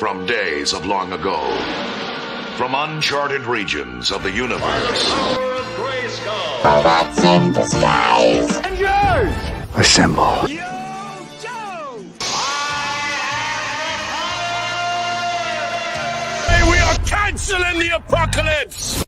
from days of long ago, from uncharted regions of the universe. Robots in disguise. Avengers! Assemble. Yo, Joe! Hey, we are canceling the apocalypse!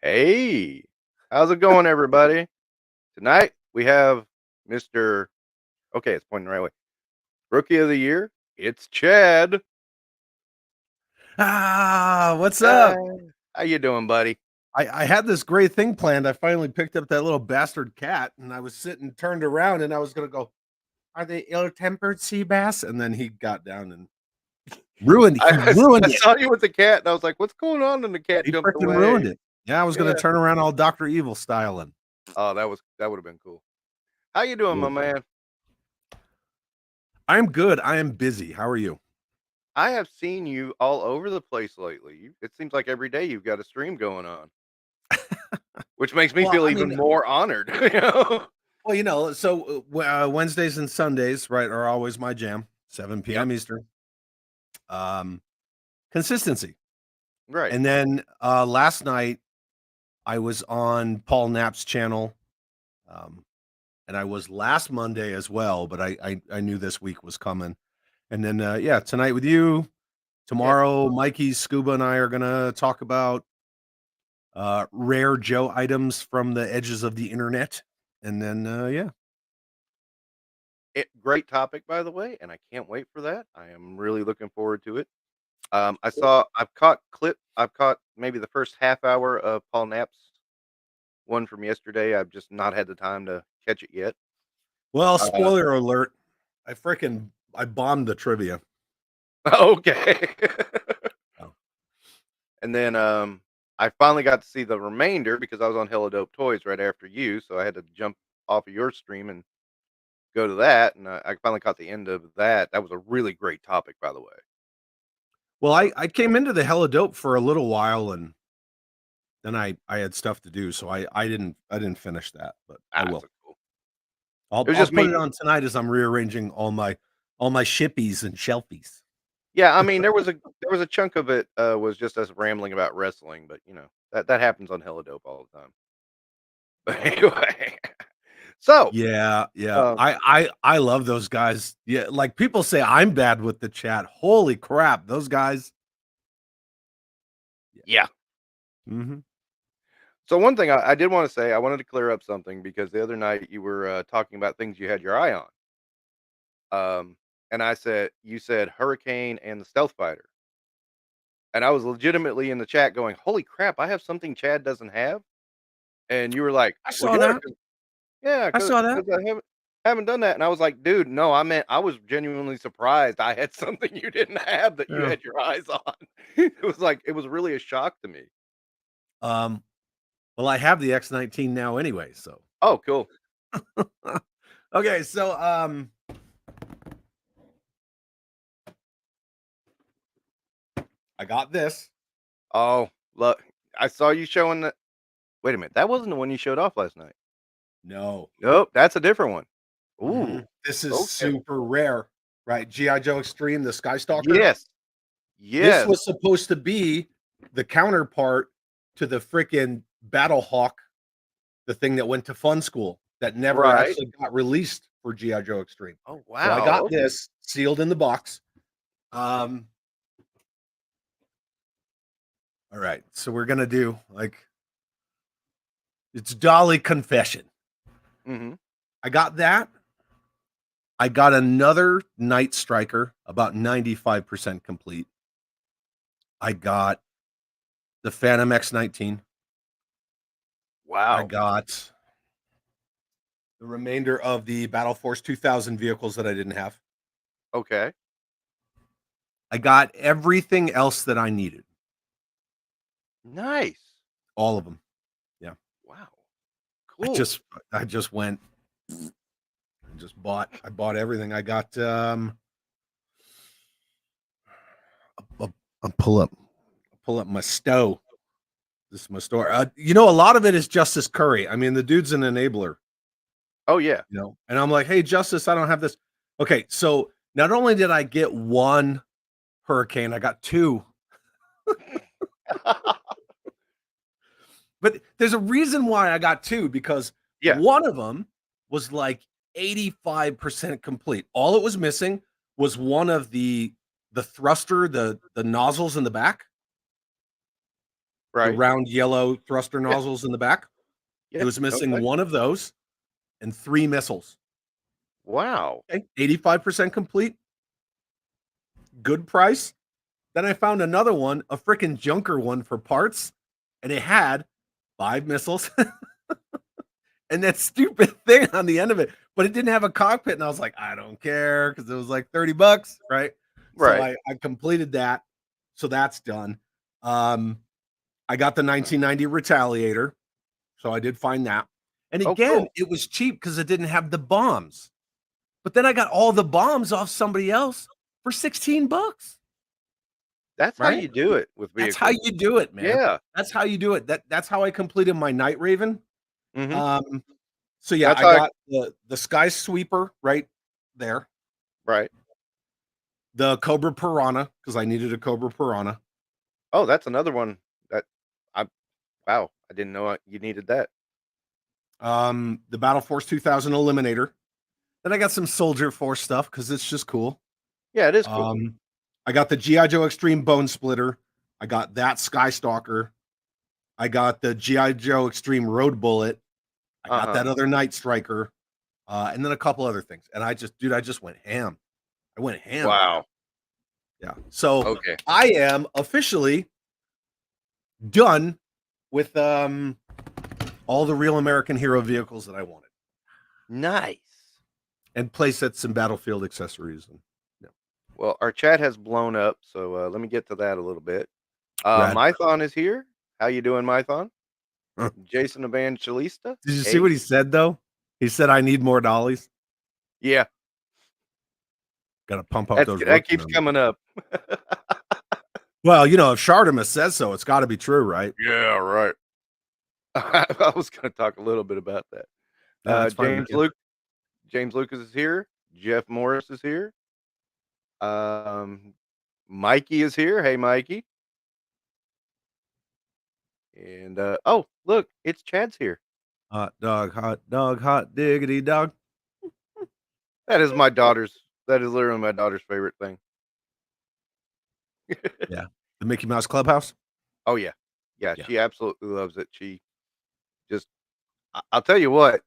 Hey, how's it going, everybody? Tonight we have Mr. Okay, it's pointing the right way. Rookie of the Year. It's Chad. What's up? How you doing, buddy? I had this great thing planned. I finally picked up that little bastard cat, and I was sitting turned around, and I was gonna go, "Are they ill-tempered sea bass?" And then he got down and ruined. He ruined I it. saw you with the cat, and I was like, "What's going on?" And the cat He jumped freaking away. ruined it. Yeah, I was gonna Yeah. turn around all Dr. Evil styling. Oh, that would have been cool. How you doing, my man? I'm good. I am busy. How are you? I have seen you all over the place lately. It seems like every day you've got a stream going on, which makes me Well, feel I even mean- more honored. You know? Well, so Wednesdays and Sundays, right, are always my jam. 7 p.m. Eastern. Consistency. Right. And then last night I was on Paul Knapp's channel, and I was last Monday as well, but I knew this week was coming. And then tonight with you. Tomorrow, Mikey, Scuba, and I are gonna talk about rare Joe items from the edges of the internet. And then Great topic, by the way, and I can't wait for that. I am really looking forward to it. I've caught maybe the first half hour of Paul Knapp's one from yesterday. I've just not had the time to catch it yet. well, spoiler alert, I bombed the trivia. Okay. Oh. And then I finally got to see the remainder because I was on Hella Dope Toys right after you, so I had to jump off of your stream and go to that, and I finally caught the end of that. That was a really great topic, by the way. Well, I came into the Hella Dope for a little while, and then I had stuff to do, so I didn't finish that, but I will. So cool. I'll was just put me. it on tonight as I'm rearranging all my shippies and shelfies. Yeah, I mean, there was a chunk of it was just us rambling about wrestling, but you know that happens on Hella Dope all the time. But anyway, so Yeah. I love those guys. Yeah, like people say I'm bad with the chat. Holy crap, those guys. yeah. Mm-hmm. So one thing I did want to say, I wanted to clear up something because the other night you were talking about things you had your eye on. and you said Hurricane and the Stealth Fighter. And I was legitimately in the chat going, "Holy crap, I have something Chad doesn't have." And you were like, I "Well, saw yeah, that. I because saw that. I haven't done that." And I was like, "Dude, no, I meant I was genuinely surprised I had something you didn't have that you Yeah. had your eyes on." It was really a shock to me. Um, well, I have the X19 now anyway, so Oh, cool. okay, so I got this. Oh, look, I saw you showing the wait a minute, that wasn't the one you showed off last night. No. Nope, that's a different one. Ooh, This is okay. super rare, right? G.I. Joe Extreme, the Skystalker. Yes. This Yes. was supposed to be the counterpart to the freaking Battle Hawk, the thing that went to Fun School that never Right. actually got released for G.I. Joe Extreme. Oh, So I wow. got Okay. this sealed in the box. All right, so we're gonna do like it's Dolly confession. Mhm. I got that. I got another Night Striker, about 95% complete. I got the Phantom X19. I Wow. got the remainder of the Battle Force 2000 vehicles that I didn't have. Okay. I got everything else that I needed. Nice. All of them. Yeah. Wow. I Cool. just I just went I bought everything. I got I'll pull up my stove. This is my store. You know, a lot of it is Justice Curry. I mean, the dude's an enabler, Oh, yeah. you know. And I'm like, "Hey, Justice, I don't have this." Okay, so not only did I get one Hurricane, I got two. But there's a reason why I got two because Yeah. one of them was like 85% complete. All it was missing was one of the thruster, the nozzles in the back, the Right. round yellow thruster Yeah. nozzles in the back. It Yeah. was missing Okay. one of those and three missiles. Wow. Okay, 85% complete. Good price. Then I found another one, a freaking junker one for parts, and it had five missiles and that stupid thing on the end of it, but it didn't have a cockpit. And I was like, I don't care because it was like $30, right? So Right. I completed that. So that's done. Um, I got the 1990 Retaliator. So I did find that. And Oh, again, cool. it was cheap because it didn't have the bombs. But then I got all the bombs off somebody else for $16, That's how right? you do it with That's how vehicles. you do it, man. Yeah. That's how you do it. That's how I completed my Night Raven. Mhm. Um, so yeah, That's I how I got the Sky Sweeper right there, right. the Cobra Piranha because I needed a Cobra Piranha. Oh, that's another one that I wow, I didn't know you needed that. The Battle Force 2000 Eliminator. Then I got some Soldier Force stuff because it's just cool. Yeah, it is cool. Um, I got the GI Joe Extreme Bone Splitter. I got that Sky Stalker. I got the GI Joe Extreme Road Bullet. I got Uh-huh. that other Night Striker, and then a couple other things. And I just went ham. I went ham. Wow. Yeah. So Okay. I am officially done with all the real American hero vehicles that I wanted, Nice. and playsets and battlefield accessories. And yeah, Well, our chat has blown up, so let me get to that a little bit. rad. Mython is here. How you doing, Mython? Huh. Jason Evangelista. Did you see Hey. what he said though? He said, "I need more dollies. Yeah, Got to pump up those that rookie keeps numbers." coming up. Well, you know, if Shartimus says so, it's got to be true, right? Yeah, right. I was going to talk a little bit about that. No, that's fine. James Lucas is here. Jeff Morris is here. Um, Mikey is here. Hey, Mikey. And oh, look, it's Chad's here. Hot dog, hot diggity dog. That is my daughter's. That is literally my daughter's favorite thing. Yeah, the Mickey Mouse Clubhouse. Oh yeah, yeah. Yeah. She absolutely loves it. She just. I'll tell you what.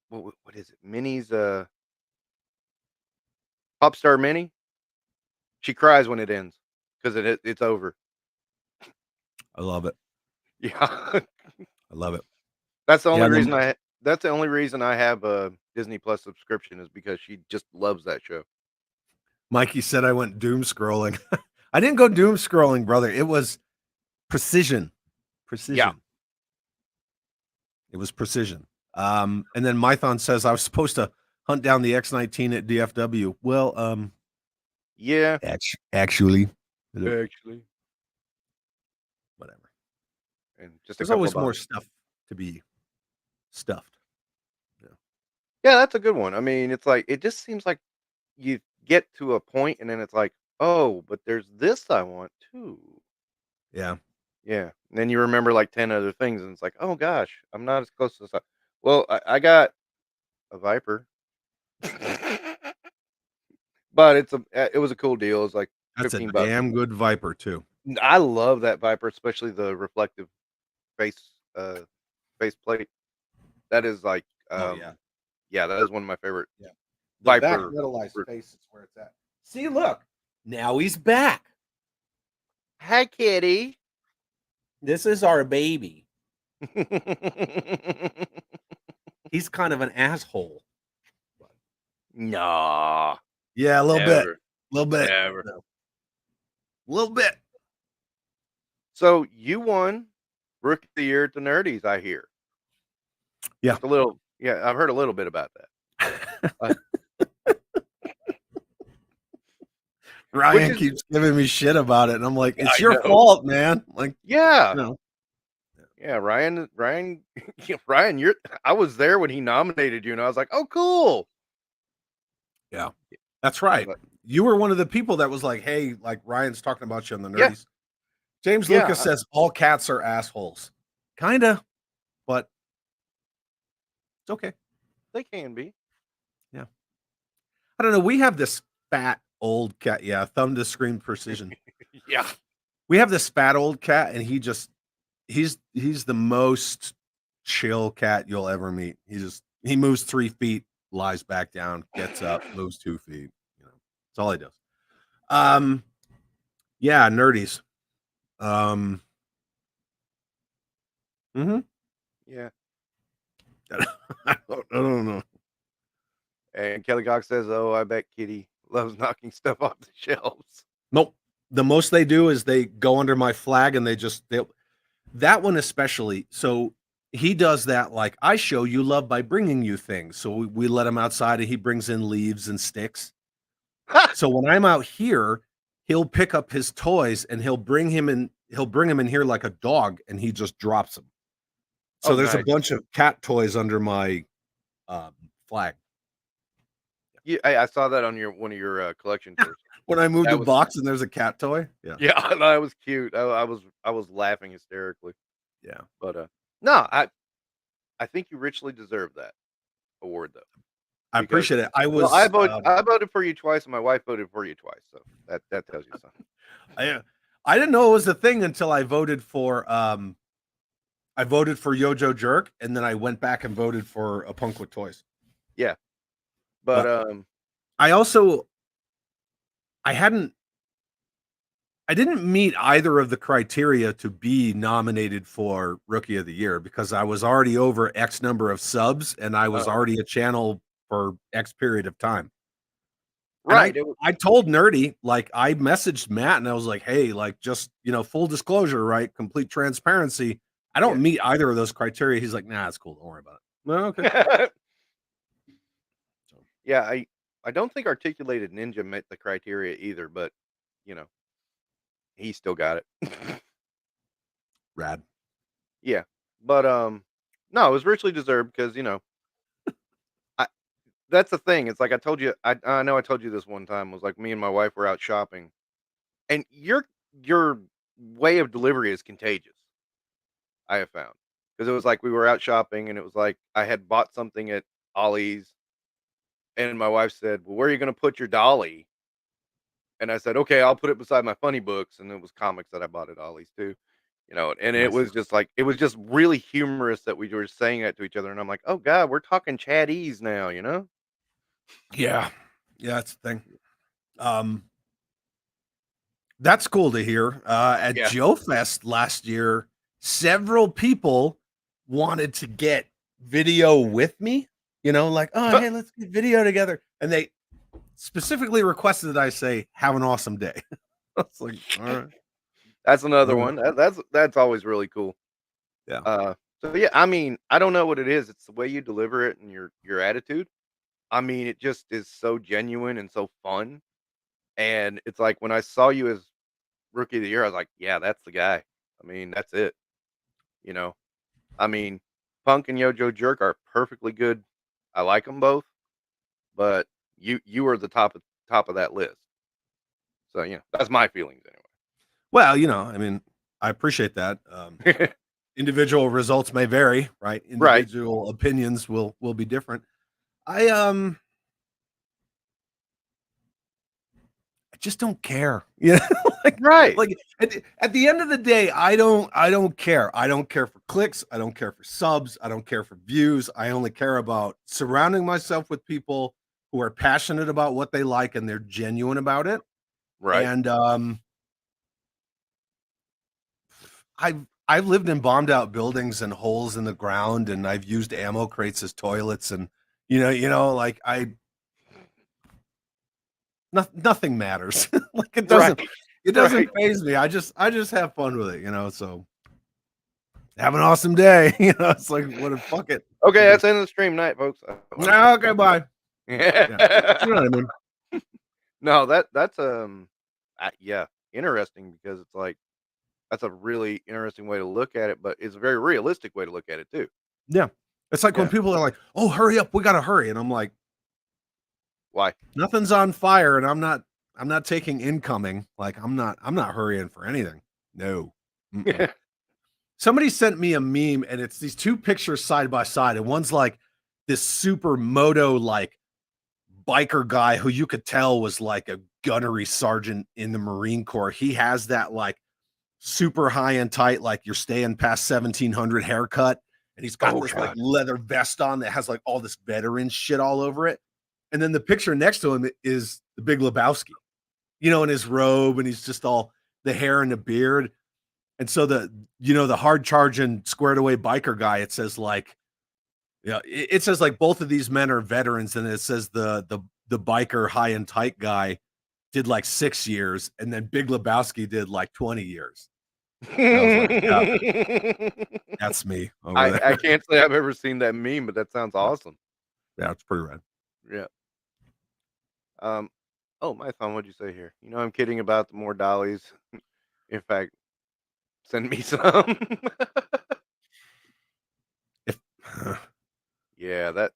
What is it? Minnie's Popstar Mini. She cries when it ends because it's over. I love it. Yeah, I love it. that's the Yeah, only and reason then That's the only reason I have a Disney Plus subscription is because she just loves that show. Mikey said I went doom scrolling. I didn't go doom scrolling, brother. It was precision. Yeah. Precision. It was precision. And then Mython says I was supposed to hunt down the X-19 at DFW. Well, Yeah, actually, actually, whatever. and just a There's couple always of more bucks. stuff to be stuffed. Yeah, that's a good one. I mean, it's like it just seems like you get to a point, and then it's like, oh, but there's this I want too. Yeah. Yeah, and then you remember like 10 other things, and it's like, oh gosh, I'm not as close as I. Well, I got a Viper, but it was a cool deal. It was like That's a 15 bucks. damn good Viper too. I love that Viper, especially the reflective face uh face plate. That is like Oh, yeah. yeah, that is one of my favorite Yeah. The back Viper. metalized face is where it's at. See, look. Now he's back. Hi, kitty. This is our baby. He's kind of an asshole. Nah, Yeah, a little bit. never, A little bit. never. A little bit. So you won Rookie of the Year at the Nerdies, I hear. Yeah. Just a little. Yeah, I've heard a little bit about that. Ryan is- keeps giving me shit about it, and I'm like, it's I your know. fault, man. Like, Yeah, no. yeah, Ryan, yeah, Ryan, I was there when he nominated you, and I was like, oh, cool. Yeah, that's right. But- You were one of the people that was like, hey, like Ryan's talking about you on the Yeah. Nerdies. James Yeah, Lucas says all cats are assholes. Kinda, but it's okay. They can be. I don't know. We have this fat old cat. Yeah, thumb to screen precision. Yeah. We have this fat old cat, and he's the most chill cat you'll ever meet. He moves 3 feet, lies back down, gets up, moves 2 feet. You know, that's all he does. Yeah, nerdies. Yeah. I don't know. And Kelly Cox says, oh, I bet Kitty loves knocking stuff off the shelves. Nope. The most they do is they go under my flag and that one especially. So he does that like I show you love by bringing you things. So we let him outside and he brings in leaves and sticks. So when I'm out here, he'll pick up his toys and he'll bring him in here like a dog and he just drops them. So there's nice. a bunch of cat toys under my flag. Yeah, I saw that on one of your collection tours. When I moved That the was- box and there's a cat toy. Yeah. Yeah, that was cute. I was laughing hysterically. Yeah. But no, I think you richly deserve that award, though. I Because- appreciate it. I voted for you twice, and my wife voted for you twice. So that tells you something. I didn't know it was a thing until I voted for Yojo Jerk, and then I went back and voted for a Punk with Toys. But I didn't meet either of the criteria to be nominated for Rookie of the Year because I was already over X number of subs and I was already a channel for X period of time. And right, I told Nerdy, like I messaged Matt and I was like, hey, like just, full disclosure, right? Complete transparency. I don't meet either of those criteria. He's like, nah, it's cool. Don't worry about it. Well, okay. Yeah, I don't think Articulated Ninja met the criteria either, but he still got it. Rad. Yeah, but no, it was richly deserved because that's the thing. It's like I told you. I know I told you this one time. Was like me and my wife were out shopping, and your way of delivery is contagious. I have found because it was like we were out shopping, and it was like I had bought something at Ollie's, and my wife said, "Well, where are you going to put your dolly?" And I said, "Okay, I'll put it beside my funny books." And it was comics that I bought at Ollie's too. And it was just like, it was just really humorous that we were saying that to each other. And I'm like, oh God, we're talking Chadese now, Yeah. Yeah, that's the thing. That's cool to hear. At Yeah. Joe Fest last year, several people wanted to get video with me. Like, oh, hey, let's get video together. And they specifically requested that I say, have an awesome day. I was like, all right. That's another All right. one. That's always really cool. Yeah. So yeah, I mean, I don't know what it is. It's the way you deliver it and your attitude. I mean, it just is so genuine and so fun. And it's like when I saw you as rookie of the year, I was like, yeah, that's the guy. I mean, that's it. You know, I mean, Punk and Yojo Jerk are perfectly good. I like them both, but you are the top of that list. So yeah, that's my feelings Well, I mean, I appreciate that. anyway. Individual results may vary, right? Right. Individual opinions will be different. I just don't care. Right. Like at the end of the day, I don't care. I don't care for clicks, I don't care for subs, I don't care for views. I only care about surrounding myself with people who are passionate about what they like and they're genuine about it. Right. And I've lived in bombed out buildings and holes in the ground, and I've used ammo crates as toilets, and like nothing matters. Like it doesn't Right. phase me. I just have fun with it. So have an awesome day. It's like what a fuck it. Okay, that's the end of the stream night, folks. Okay, bye. Yeah. You know what I mean? No, that's yeah, interesting because it's like that's a really interesting way to look at it, but it's a very realistic way to look at it too. Yeah. It's like when Yeah. people are like, "Oh, hurry up, we gotta hurry," and I'm like, Why? nothing's on fire, and I'm not taking incoming. Like I'm not hurrying for anything. No. Mm-mm. Somebody sent me a meme, and it's these two pictures side by side, and one's like this super moto like biker guy who you could tell was like a gunnery sergeant in the Marine Corps. He has that like super high and tight, like you're staying past 1700 haircut, and he's got this like leather vest on that has like all this veteran shit all over it. And then the picture next to him is the Big Lebowski, in his robe, and he's just all the hair and the beard. And so the hard charging squared away biker guy, it says like, it says like both of these men are veterans, and it says the biker high and tight guy did like 6 years, and then Big Lebowski did like 20 years. I was like, yeah, that's me. I can't say I've ever seen that meme, but that sounds awesome. Yeah, it's pretty rad. Yeah. Oh, my phone, what'd you say here? I'm kidding about the more dollies. In fact, send me some. If Yeah,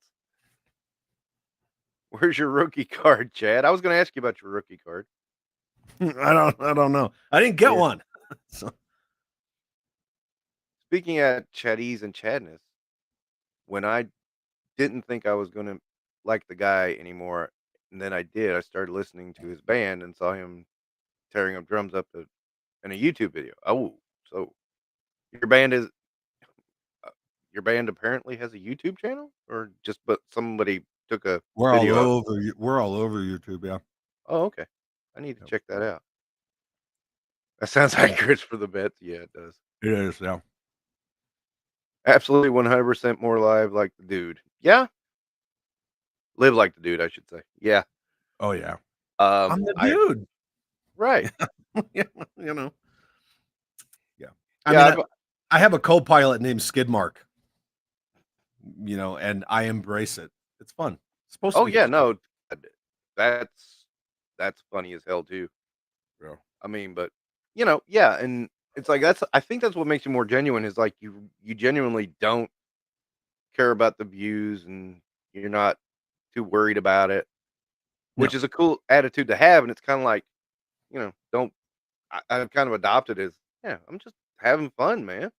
where's your rookie card, Chad? I was gonna ask you about your rookie card. I don't know. I didn't get Yeah. one. So Speaking at Chaddies and Chadness, when I didn't think I was gonna like the guy anymore, and then I did, I started listening to his band and saw him tearing up drums in a YouTube video. Oh, so your band is your band apparently has a YouTube channel, or just but somebody took a video? we're all over YouTube, yeah. Oh, okay. I need to Yep. check that out. That sounds accurate for the bets. Yeah, it does. It is, yeah. Absolutely 100% more live like the dude. Yeah. Live like the dude, I should say. Yeah. Oh yeah. I'm the dude. Right. Yeah. Yeah. Yeah, I have a co-pilot named Skidmark, and I embrace it. It's fun. It's supposed to oh be yeah, fun. no. That's funny as hell too. Yeah. I mean, but yeah, and it's like I think that's what makes you more genuine is like you genuinely don't care about the views and you're not too worried about it, which No. is a cool attitude to have. And it's kind of like, don't I've kind of adopted as yeah, I'm just having fun, man.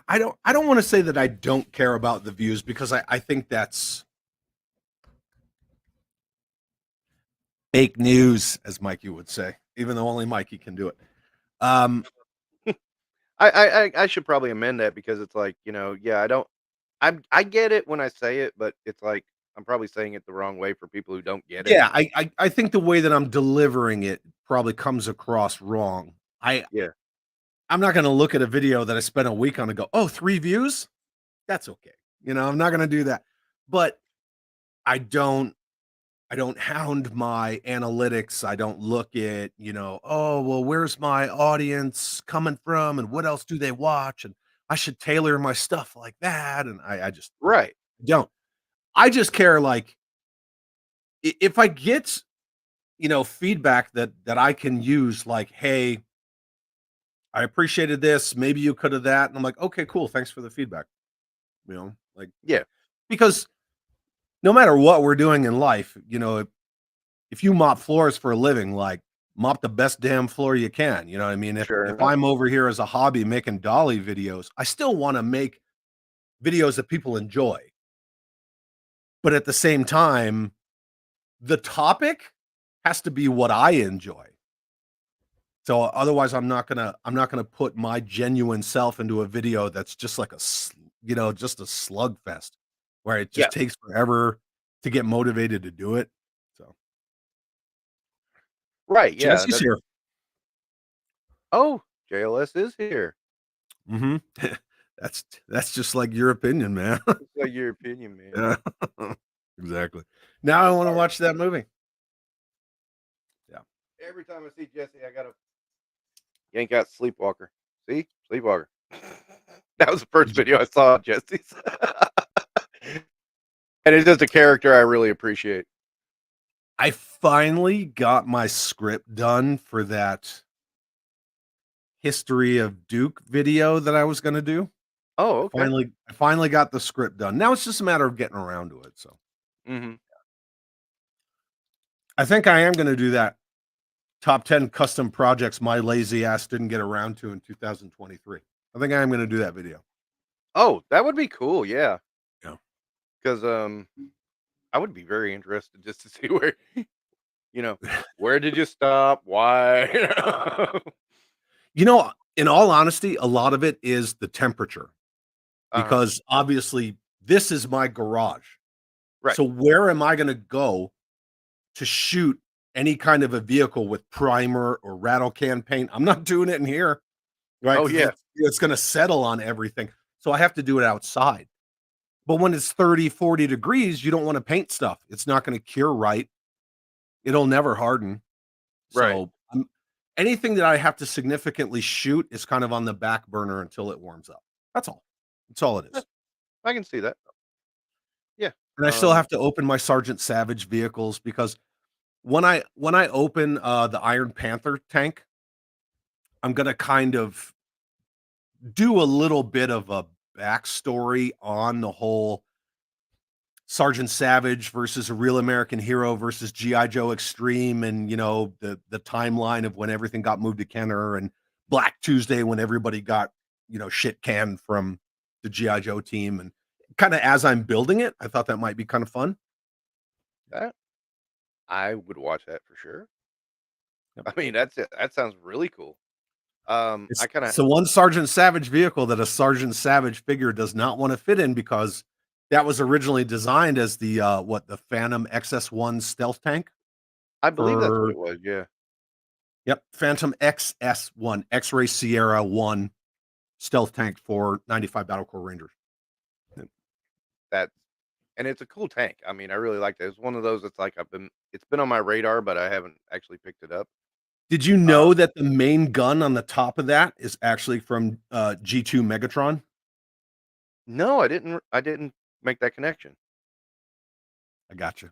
I don't want to say that I don't care about the views because I think that's fake news, as Mikey would say, even though only Mikey can do it. I should probably amend that because it's like, yeah, I get it when I say it, but it's like I'm probably saying it the wrong way for people who don't get it. Yeah, I think the way that I'm delivering it probably comes across wrong. Yeah. I'm not gonna look at a video that I spent a week on and go, "Oh, 3 views? That's okay." I'm not gonna do that. But I don't I don't hound my analytics. I don't look at, "Oh, well, where's my audience coming from and what else do they watch? And I should tailor my stuff like that." And I just Right. don't. I just care, like, if I get, feedback that I can use, like, "Hey, I appreciated this. Maybe you could have that." And I'm like, "Okay, cool. Thanks for the feedback." Like, Yeah. because no matter what we're doing in life, if you mop floors for a living, like, mop the best damn floor you can. You know what I mean? If Sure if enough. I'm over here as a hobby making dolly videos, I still want to make videos that people enjoy. But at the same time, the topic has to be what I enjoy. So otherwise I'm not gonna put my genuine self into a video that's just like just a slugfest where it Yeah. just takes forever to get motivated to do it. So Right. Yeah. Jesse's here. Oh, JLS is here. Mhm. That's just like your opinion, man. It's like your opinion, man. Yeah. Exactly. Now I wanna watch that movie. Yeah. Every time I see Jesse, I gotta yank out Sleepwalker. See? Sleepwalker. That was the first video I saw of Jesse's. And it's just a character I really appreciate. I finally got my script done for that History of Duke video that I was gonna do. Oh, okay. I finally got the script done. Now it's just a matter of getting around to it, so Mm-hmm. I think I am gonna do that top 10 custom projects my lazy ass didn't get around to in 2023. I think I am gonna do that video. Oh, that would be cool. Yeah. Yeah. Because I would be very interested just to see where did you stop? Why? In all honesty, a lot of it is the temperature Uh-huh. because obviously this is my garage. Right. So where am I gonna go to shoot any kind of a vehicle with primer or rattle can paint? I'm not doing it in here, right? Oh, 'Cause yeah. it's gonna settle on everything. So I have to do it outside. But when it's 30, 40 degrees, you don't wanna paint stuff. It's not gonna cure right. It'll never harden. Right. So, anything that I have to significantly shoot is kind of on the back burner until it warms up. That's all. That's all it Yeah, is. I can see that. Yeah. And I still have to open my Sergeant Savage vehicles because when I open, the Iron Panther tank, I'm gonna kind of do a little bit of a backstory on the whole Sergeant Savage versus a Real American Hero versus G.I. Joe Extreme and, the timeline of when everything got moved to Kenner and Black Tuesday when everybody got, shit canned from the G.I. Joe team. And kinda as I'm building it, I thought that might be kind of fun. That I would watch that for sure. Yep. I mean, that's it. That sounds really cool. I kind of It's the one Sergeant Savage vehicle that a Sergeant Savage figure does not wanna fit in because that was originally designed as the Phantom XS1 stealth tank I believe that's what for it was. Yeah. yep, Phantom XS1, X-Ray Sierra 1 stealth tank for 95 Battle Corps Rangers. That and it's a cool tank. I mean, I really like that. It's one of those that's like it's been on my radar, but I haven't actually picked it up. Did you Uh, know that the main gun on the top of that is actually from, G2 Megatron? no, I didn't make that connection. I got you.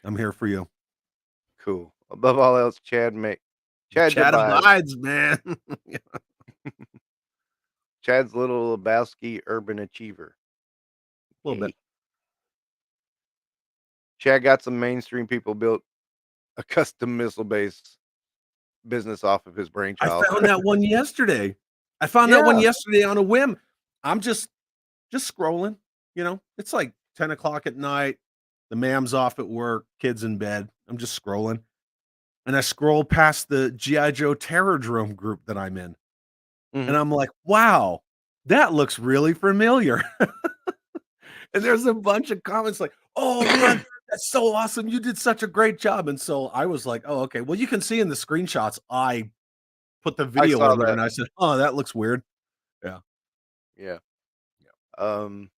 I'm here for you. Cool. Above all else, Chad Chad abides. abides, man. Chad's little Lebowski urban achiever. A little bit. Hey. Chad got some mainstream people built a custom missile base business off of his I brainchild. found that one yesterday. I found that one Yeah. yesterday on a whim. I'm just scrolling, it's like 10 o'clock at night. The mam's off at work, kids in bed. I'm just scrolling. And I scroll past the G.I. Joe Terrordrome group that I'm in. Mhm. And I'm like, wow, that looks really familiar. And there's a bunch of comments like, "Oh man, that's so awesome! You did such a great job." And so I was like, "Oh, okay." Well, you can see in the screenshots, I put the I video saw in there, that. and I said, "Oh, that looks weird." Yeah, Yeah. Um,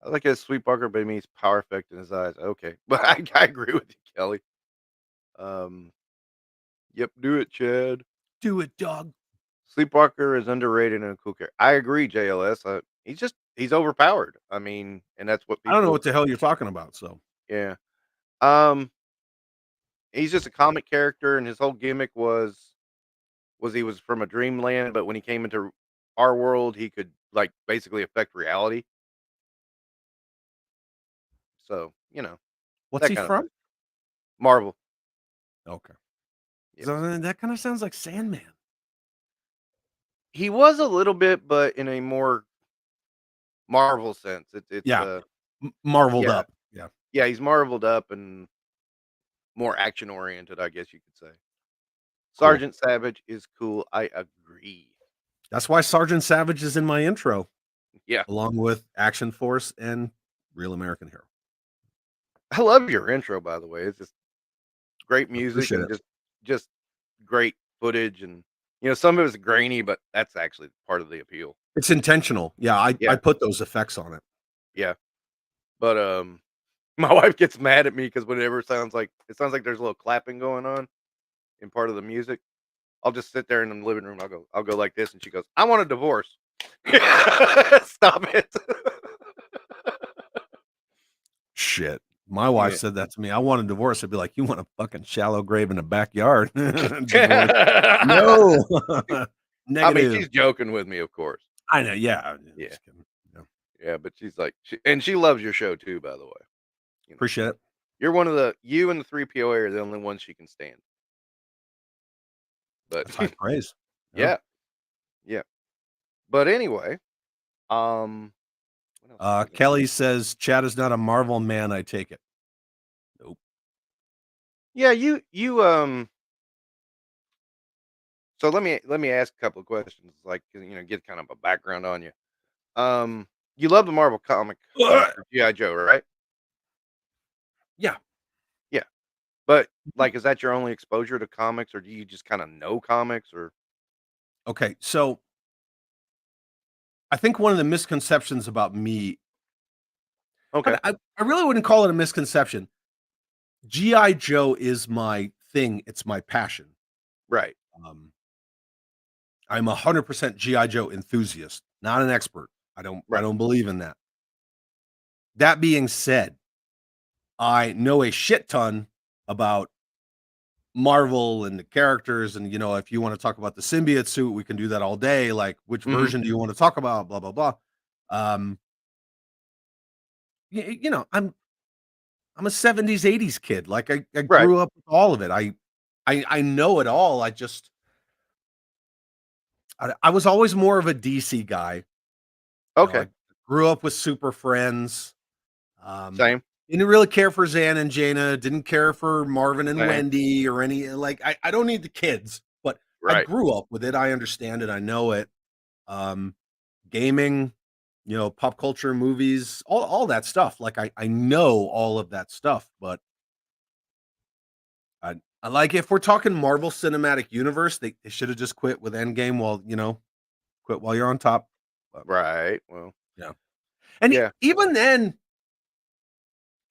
I like his Sweet Parker, but he means power effect in his eyes. Okay, but I agree with you, Kelly. Um, yep, do it, Chad. do it, dog. Sleepwalker is underrated and a cool character. I agree, JLS. He's overpowered. I mean, and that's what I don't know people. what the hell you're talking about. So Yeah. Um, he's just a comic character, and his whole gimmick was he was from a dreamland, but when he came into our world, he could like basically affect reality. So what's that he kind of thing. from? Marvel. Okay, Yeah. so that kind of sounds like Sandman. He was a little bit, but in a more Marvel sense. It's Yeah, marveled yeah up. Yeah, yeah he's marveled up and more action oriented, I guess you could say. cool. Sergeant Savage is cool. I agree. That's why Sergeant Savage is in my intro, Yeah. along with Action Force and Real American Hero. I love your intro, by the way. It's just great music Appreciate and it. just great footage, and some of it's grainy, but that's actually part of the appeal. It's intentional. Yeah, I Yeah, put those effects on it. yeah. But my wife gets mad at me because whenever it sounds like there's a little clapping going on in part of the music. I'll just sit there in the living room. I'll go like this, and she goes, "I want a divorce." Stop it. Shit. My wife Yeah. said that to me. I want a divorce. I'd be like, "You want a fucking shallow grave in the backyard?" Divorce. No. I mean, Negative. she's joking with me, of course. I know. Yeah. Yeah, Just kidding. Yeah. yeah, but she's like, she loves your show too, by the way. You know, Appreciate it. you're you and the 3POA are the only ones she can stand. But That's high praise. Yeah. yeah, yeah. But anyway, what else was I gonna Kelly says Chad is not a Marvel man. I take it. Nope. Yeah, so let me ask a couple of questions, like, get kind of a background on you. You love the Marvel comics for GI Joe, right? Yeah. Yeah, but like, is that your only exposure to comics, or do you just kind of know comics, or Okay. So I think one of the misconceptions about me, okay, I really wouldn't call it a misconception. GI Joe is my thing. It's my passion. right, Um, I'm 100% GI Joe enthusiast, not an expert. I right, don't believe in that. That being said, I know a shit ton about Marvel and the characters, and if you want to talk about the symbiote suit, we can do that all day. Like, which hmm version do you want to talk about? Blah blah blah. Um, I'm a 70s, 80s kid. Like I right, grew up with all of it. I know it all. I was always more of a DC guy. I okay, grew up with Super Friends. Um, same, didn't really care for Zan and Jaina, didn't care for Marvin and same, Wendy or any like I don't need the kids, but I right, grew up with it. I understand it. I know it. Um, gaming, pop culture, movies, all that stuff. Like I know all of that stuff, but I like if we're talking Marvel Cinematic Universe, they should have just quit with Endgame while, quit while you're on top. But right. Well, yeah. And yeah, even then,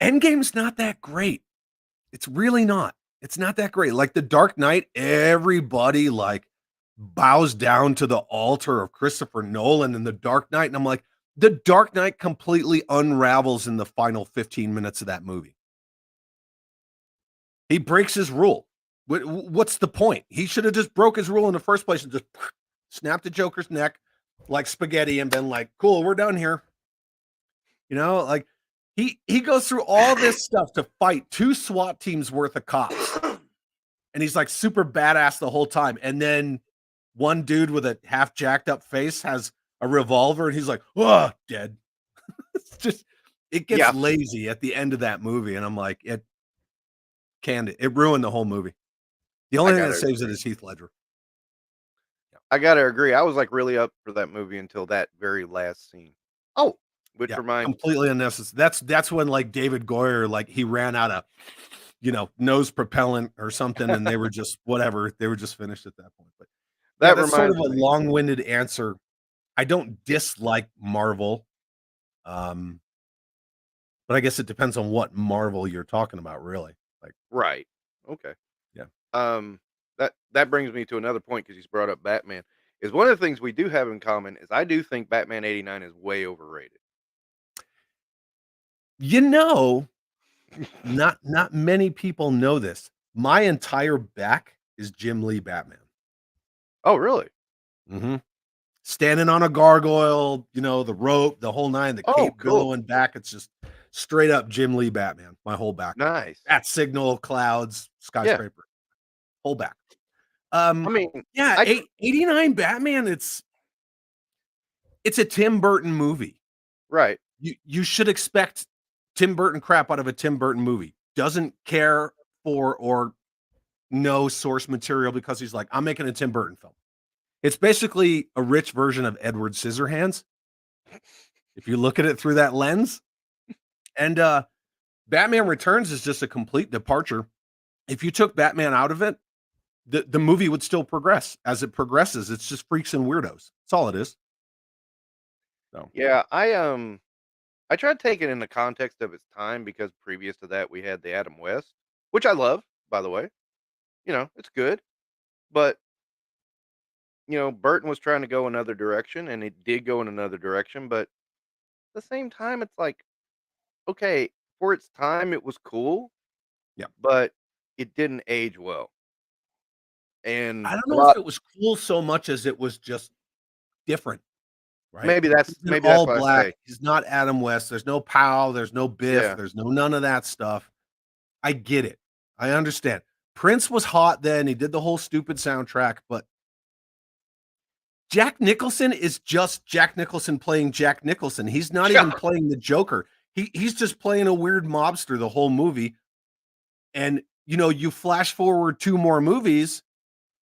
Endgame's not that great. It's really not. It's not that great. Like The Dark Knight, everybody like bows down to the altar of Christopher Nolan and The Dark Knight. And I'm like, The Dark Knight completely unravels in the final 15 minutes of that movie. He breaks his rule. What's the point? He should have just broke his rule in the first place and just snapped the Joker's neck like spaghetti and been like, cool, we're done here. Like he goes through all this stuff to fight 2 SWAT teams worth of cops. And he's like super badass the whole time. And then one dude with a half jacked up face has a revolver and he's like, oh, dead. It's just, it gets yeah. lazy at the end of that movie. And I'm like, it ruined the whole movie. The only thing that saves it is Heath Ledger. I gotta agree. I was like really up for that movie until that very last scene. Oh, Which Yeah, reminds completely unnecessary. That's when like David Goyer, like he ran out of, nose propellant or something, and they were just whatever. They were just finished at that point. But yeah, that that's sort of reminds a me. long-winded answer. I don't dislike Marvel, um, but I guess it depends on what Marvel you're talking about, really. Like, Right. Okay. yeah, That brings me to another point because he's brought up Batman. Is one of the things we do have in common is I do think Batman '89 is way overrated. you know, not many people know this. My entire back is Jim Lee Batman. Oh, really? Mm-hmm. Standing on a gargoyle, the rope, the whole nine, the Oh, cape cool. billowing back. It's just straight up Jim Lee Batman. My whole back. Nice. Bat signal, clouds, Yeah. skyscraper, whole back. I mean, Yeah, I tr- 89 Batman. It's a Tim Burton movie. right. You should expect Tim Burton crap out of a Tim Burton movie. Doesn't care for or know source material because he's like, I'm making a Tim Burton film. It's basically a rich version of Edward Scissorhands, if you look at it through that lens. And Batman Returns is just a complete departure. If you took Batman out of it, the movie would still progress. As it progresses, it's just freaks and weirdos. That's all it is. So Yeah, I tried to take it in the context of its time because previous to that we had the Adam West, which I love, by the way. It's good. But, Burton was trying to go another direction and it did go in another direction, but at the same time it's like, okay, for its time it was cool, yeah. but it didn't age well. And I don't a know if lot it was cool so much as it was just different, right? maybe that's He's in maybe that's all what I black. say. He's not Adam West. There's no Powell. There's no Biff. Yeah. There's no none of that stuff. I get it. I understand. Prince was hot then. He did the whole stupid soundtrack, but Jack Nicholson is just Jack Nicholson playing Jack Nicholson. He's not even playing the Joker. He's just playing a weird mobster the whole movie. And you flash forward 2 more movies,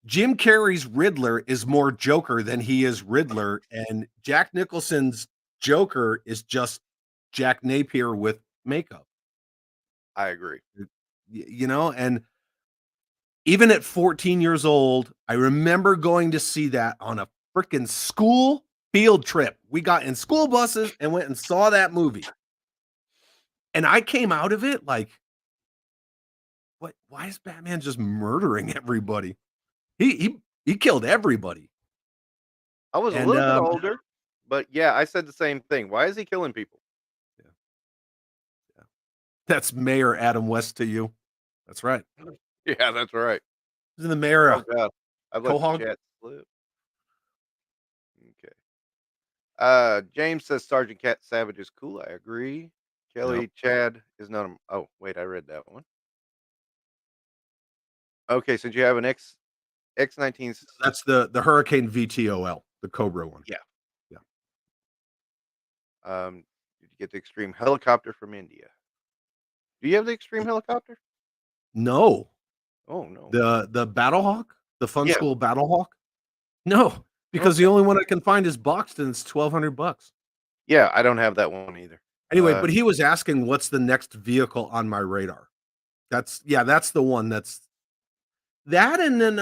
Jim Carrey's Riddler is more Joker than he is Riddler, and Jack Nicholson's Joker is just Jack Napier with makeup. I agree. And even at 14 years old, I remember going to see that on a freaking school field trip. We got in school buses and went and saw that movie. And I came out of it like, what? Why is Batman just murdering everybody? He killed everybody. I was a little bit older, but yeah, I said the same thing. Why is he killing people? Yeah. That's Mayor Adam West to you. That's right. Yeah, that's right. He's in the mayor. Oh god. I've let the Quahog? chat slip. Okay. James says Sergeant Cat Savage is cool. I agree. Kelly Chad is not a. Oh, wait, I read that one. Okay, since you have an X19. That's the Hurricane VTOL, the Cobra one. Yeah. Yeah. Did you get the Extreme helicopter from India? Do you have the Extreme helicopter? No. Oh no. The Battlehawk? The Fun Yeah. School Battlehawk? No, because the only one I can find is boxed and it's $1,200. Yeah, I don't have that one either. Anyway, but he was asking what's the next vehicle on my radar. That's the one. That's that, and then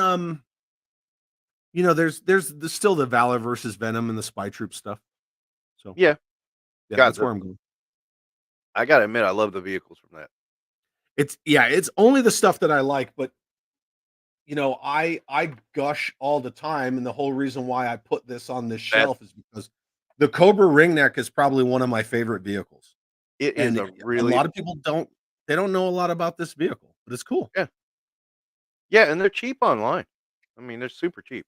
there's still the Valor versus Venom and the Spy Troop stuff. So yeah, that's where I'm going. I gotta admit, I love the vehicles from that. It's only the stuff that I like, but I gush all the time, and the whole reason why I put this on this shelf is because the Cobra Ringneck is probably one of my favorite vehicles. It is a lot of people don't know a lot about this vehicle, but it's cool. Yeah, and they're cheap online. I mean, they're super cheap.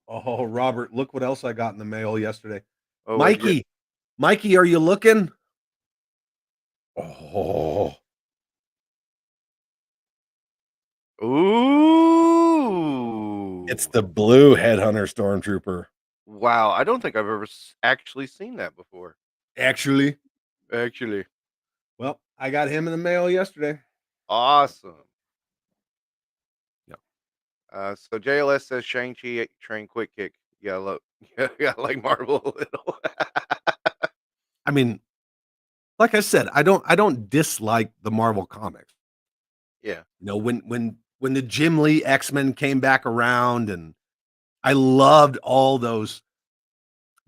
Oh, Robert, look what else I got in the mail yesterday. Oh, Mikey, are you looking? Oh, ooh! it's the blue Headhunter Stormtrooper. Wow, I don't think I've ever actually seen that before. Actually, well, I got him in the mail yesterday. Awesome. Yeah. So JLS says Shang-Chi train quick kick. Yeah, look, yeah, like Marvel a little. I mean, like I said, I don't dislike the Marvel comics. Yeah. You know, when the Jim Lee X-Men came back around, and I loved all those,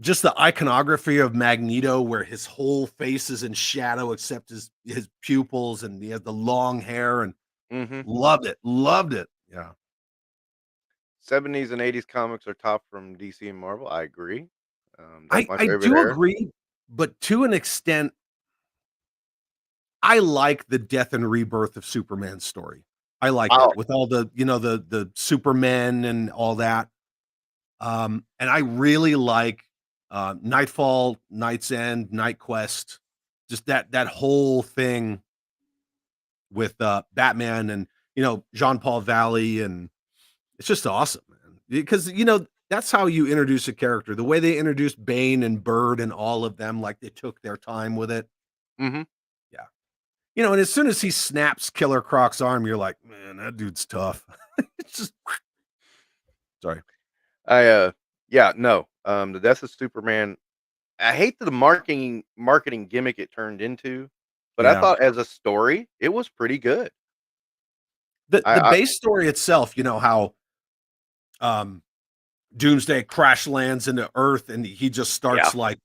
just the iconography of Magneto where his whole face is in shadow except his pupils, and he has the long hair, and Mm-hmm. loved it. Loved it. Yeah. 70s and 80s comics are top from DC and Marvel. I agree. That's I my I favorite do era. agree, but to an extent, I like the death and rebirth of Superman's story. I liked Oh, it with all the, the Supermen and all that. And I really like Nightfall, Night's End, Night Quest, just that whole thing with Batman and Jean Paul Valley, and it's just awesome, man. Because that's how you introduce a character. The way they introduced Bane and Bird and all of them, like they took their time with it. mm-hmm. Yeah. And as soon as he snaps Killer Croc's arm, you're like, man, that dude's tough. It's just sorry. Yeah, no. The Death of Superman. I hate the marketing gimmick it turned into, but I Yeah. thought as a story, it was pretty good. The I base story itself, how um Doomsday crash lands into Earth, and he just yeah, starts like,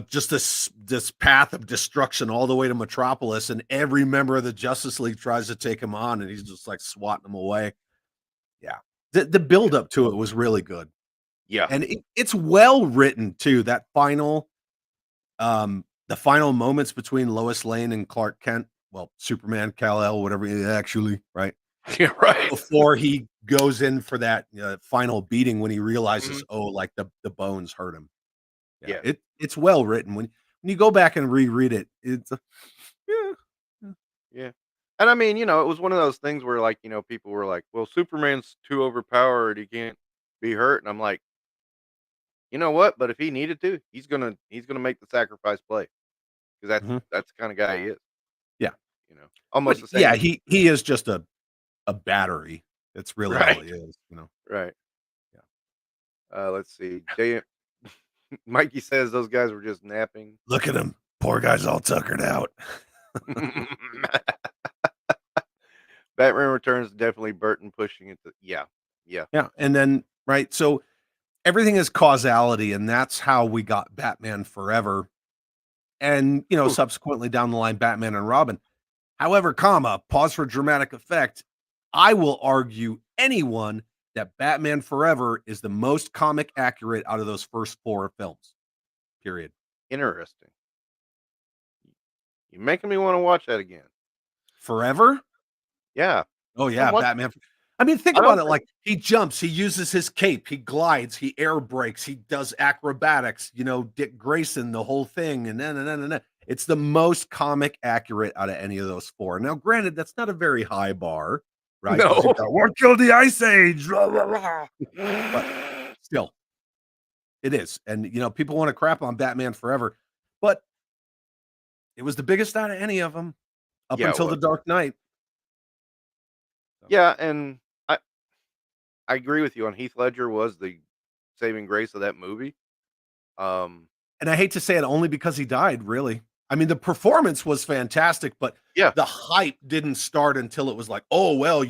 just this path of destruction all the way to Metropolis, and every member of the Justice League tries to take him on, and he's just like swatting them away. Yeah. The build up to it was really good. yeah, And it's well written too. The final moments between Lois Lane and Clark Kent, well, Superman, Kal-El, whatever, actually, right? yeah, right. Before he goes in for that final beating, when he realizes, Mhm. oh, like the bones hurt him. Yeah, Yeah, it's well written. When you go back and reread it, it's yeah, yeah. And I mean, it was one of those things where, like, people were like, "Well, Superman's too overpowered. He can't be hurt." And I'm like, you know what? But if he needed to, he's gonna make the sacrifice play because that's mhm, that's the kind of guy he is. yeah. But Almost the yeah, same. he is just a battery. That's really all Right, he is. right. Yeah. Let's see. Mikey says those guys were just napping. Look at him. Poor guy's all tuckered out. Batman Returns definitely Burton pushing it. Yeah, yeah. Yeah, and then right, so everything is causality, and that's how we got Batman Forever, and Ooh, subsequently down the line, Batman and Robin. However, pause for dramatic effect. I will argue anyone that Batman Forever is the most comic accurate out of those first four films. Period. interesting. You're making me want to watch that again. Forever? Yeah, Oh I yeah, want. Batman. I mean, think I about don't it. think. Like he jumps, he uses his cape, he glides, he air brakes, he does acrobatics. Dick Grayson, the whole thing, and then. It's the most comic accurate out of any of those four. Now, granted, that's not a very high bar, right? Because No. you've got what killed the Ice Age, blah, blah, blah. But still, it is. And people want to crap on Batman Forever, but it was the biggest out of any of them up Yeah, it until was. the Dark Knight. So. Yeah, and I agree with you on Heath Ledger was the saving grace of that movie. Um, And I hate to say it, only because he died, really. I mean, the performance was fantastic, but yeah, the hype didn't start until it was like, oh, well,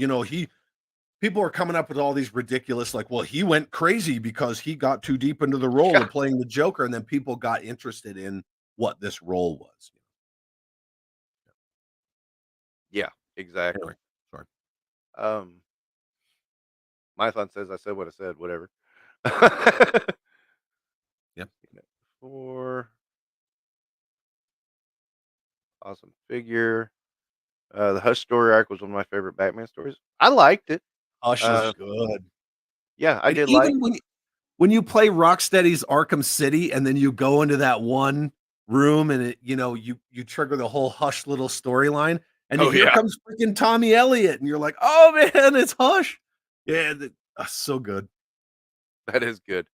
people are coming up with all these ridiculous, like, well, he went crazy because he got too deep into the role yeah, of playing the Joker. And then people got interested in what this role was. yeah, Anyway, exactly. sorry. Um, Mython says I said what I said. Whatever. Yep. For awesome figure. The Hush story arc was one of my favorite Batman stories. I liked it. Hush is Uh, good. yeah, I And did like even it. when you play Rocksteady's Arkham City and then you go into that one room and you trigger the whole Hush little storyline, and Oh here yeah, comes freaking Tommy Elliott, and you're like, oh man, it's Hush. Yeah, so good. that is good.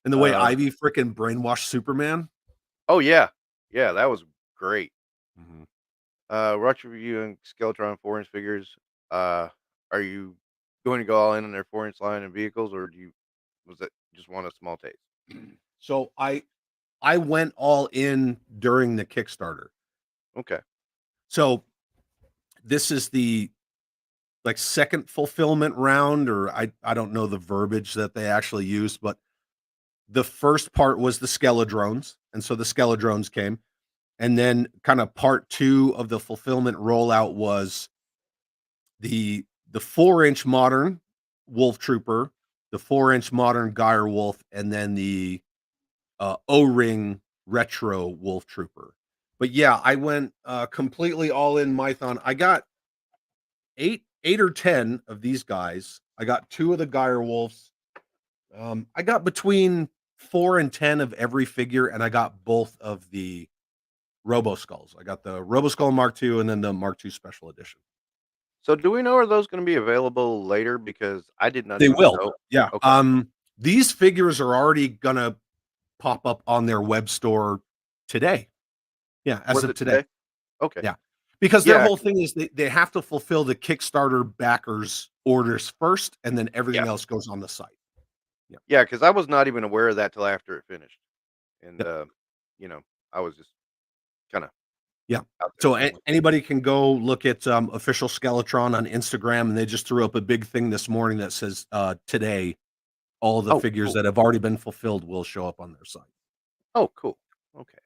And the way Uh, Ivy freaking brainwashed Superman. oh yeah, yeah, that was great. Mhm. Watch review and Skeletron 4-inch figures. Uh, are you going to go all in on their 4-inch line and vehicles, or was it just want a small taste? So I went all in during the Kickstarter. Okay. So this is the like second fulfillment round, or I don't know the verbiage that they actually used, but the first part was the Skeledrones, and so the Skeledrones came, and then kind of part 2 of the fulfillment rollout was the 4-inch modern Wolf Trooper, the 4-inch modern Geyer Wolf, and then the O-ring retro Wolf Trooper. But yeah, I went completely all in Mython. I got eight or 10 of these guys. I got 2 of the Geyer Wolves. I got between 4 and 10 of every figure, and I got both of the Robo Skulls. I got the Robo Skull Mark II and then the Mark II Special Edition. So do we know, are those going to be available later? Because I did not They even will. know. Yeah. Okay. These figures are already gonna pop up on their web store today. Yeah, as Was of it today. today? Okay. Yeah. Because their Yeah. whole thing is they have to fulfill the Kickstarter backers orders first, and then everything Yeah. else goes on the site. Yeah. Because I was not even aware of that till after it finished, and Yep. I was just kind of Yeah. out there So somewhere. anybody can go look at official Skeletron on Instagram, and they just threw up a big thing this morning that says today all the Oh, figures cool. that have already been fulfilled will show up on their site. Oh, cool. Okay.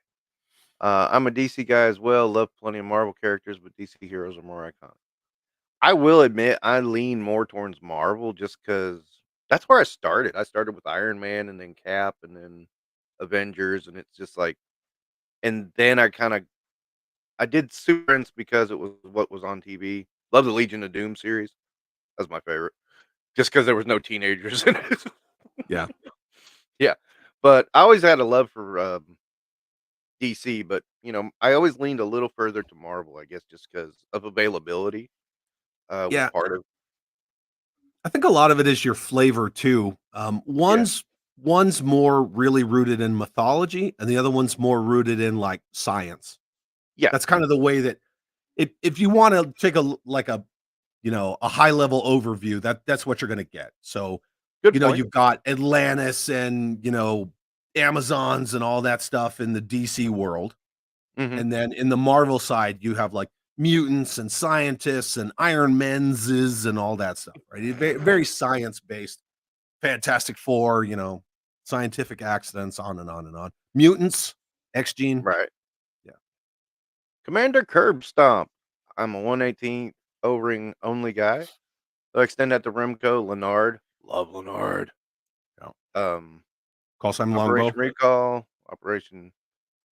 I'm a DC guy as well. Love plenty of Marvel characters, but DC heroes are more iconic. I will admit I lean more towards Marvel just because that's where I started. I started with Iron Man and then Cap and then Avengers, and it's just like, and then I did Super Friends because it was what was on TV. Love the Legion of Doom series. That's my favorite, just because there was no teenagers in it. Yeah. Yeah, but I always had a love for DC, but I always leaned a little further to Marvel, I guess, just because of availability. Was Yeah. part of. I think a lot of it is your flavor too. Yeah, One's more really rooted in mythology, and the other one's more rooted in like science. yeah, That's kind of the way that if you want to take like a a high level overview, that's what you're going to get. So good point. you've got Atlantis and Amazons and all that stuff in the DC world, Hmm. and then in the Marvel side, you have like mutants and scientists and Iron Men's and all that stuff, right? Very science based. Fantastic Four, scientific accidents, on and on and on. Mutants, X Gene. Right. Yeah. Commander Curb Stomp. I'm a 118 O-ring only guy. I'll extend that to Remco, Leonard. Love Leonard. Yeah. Call sign Operation Longbow, Recall, Operation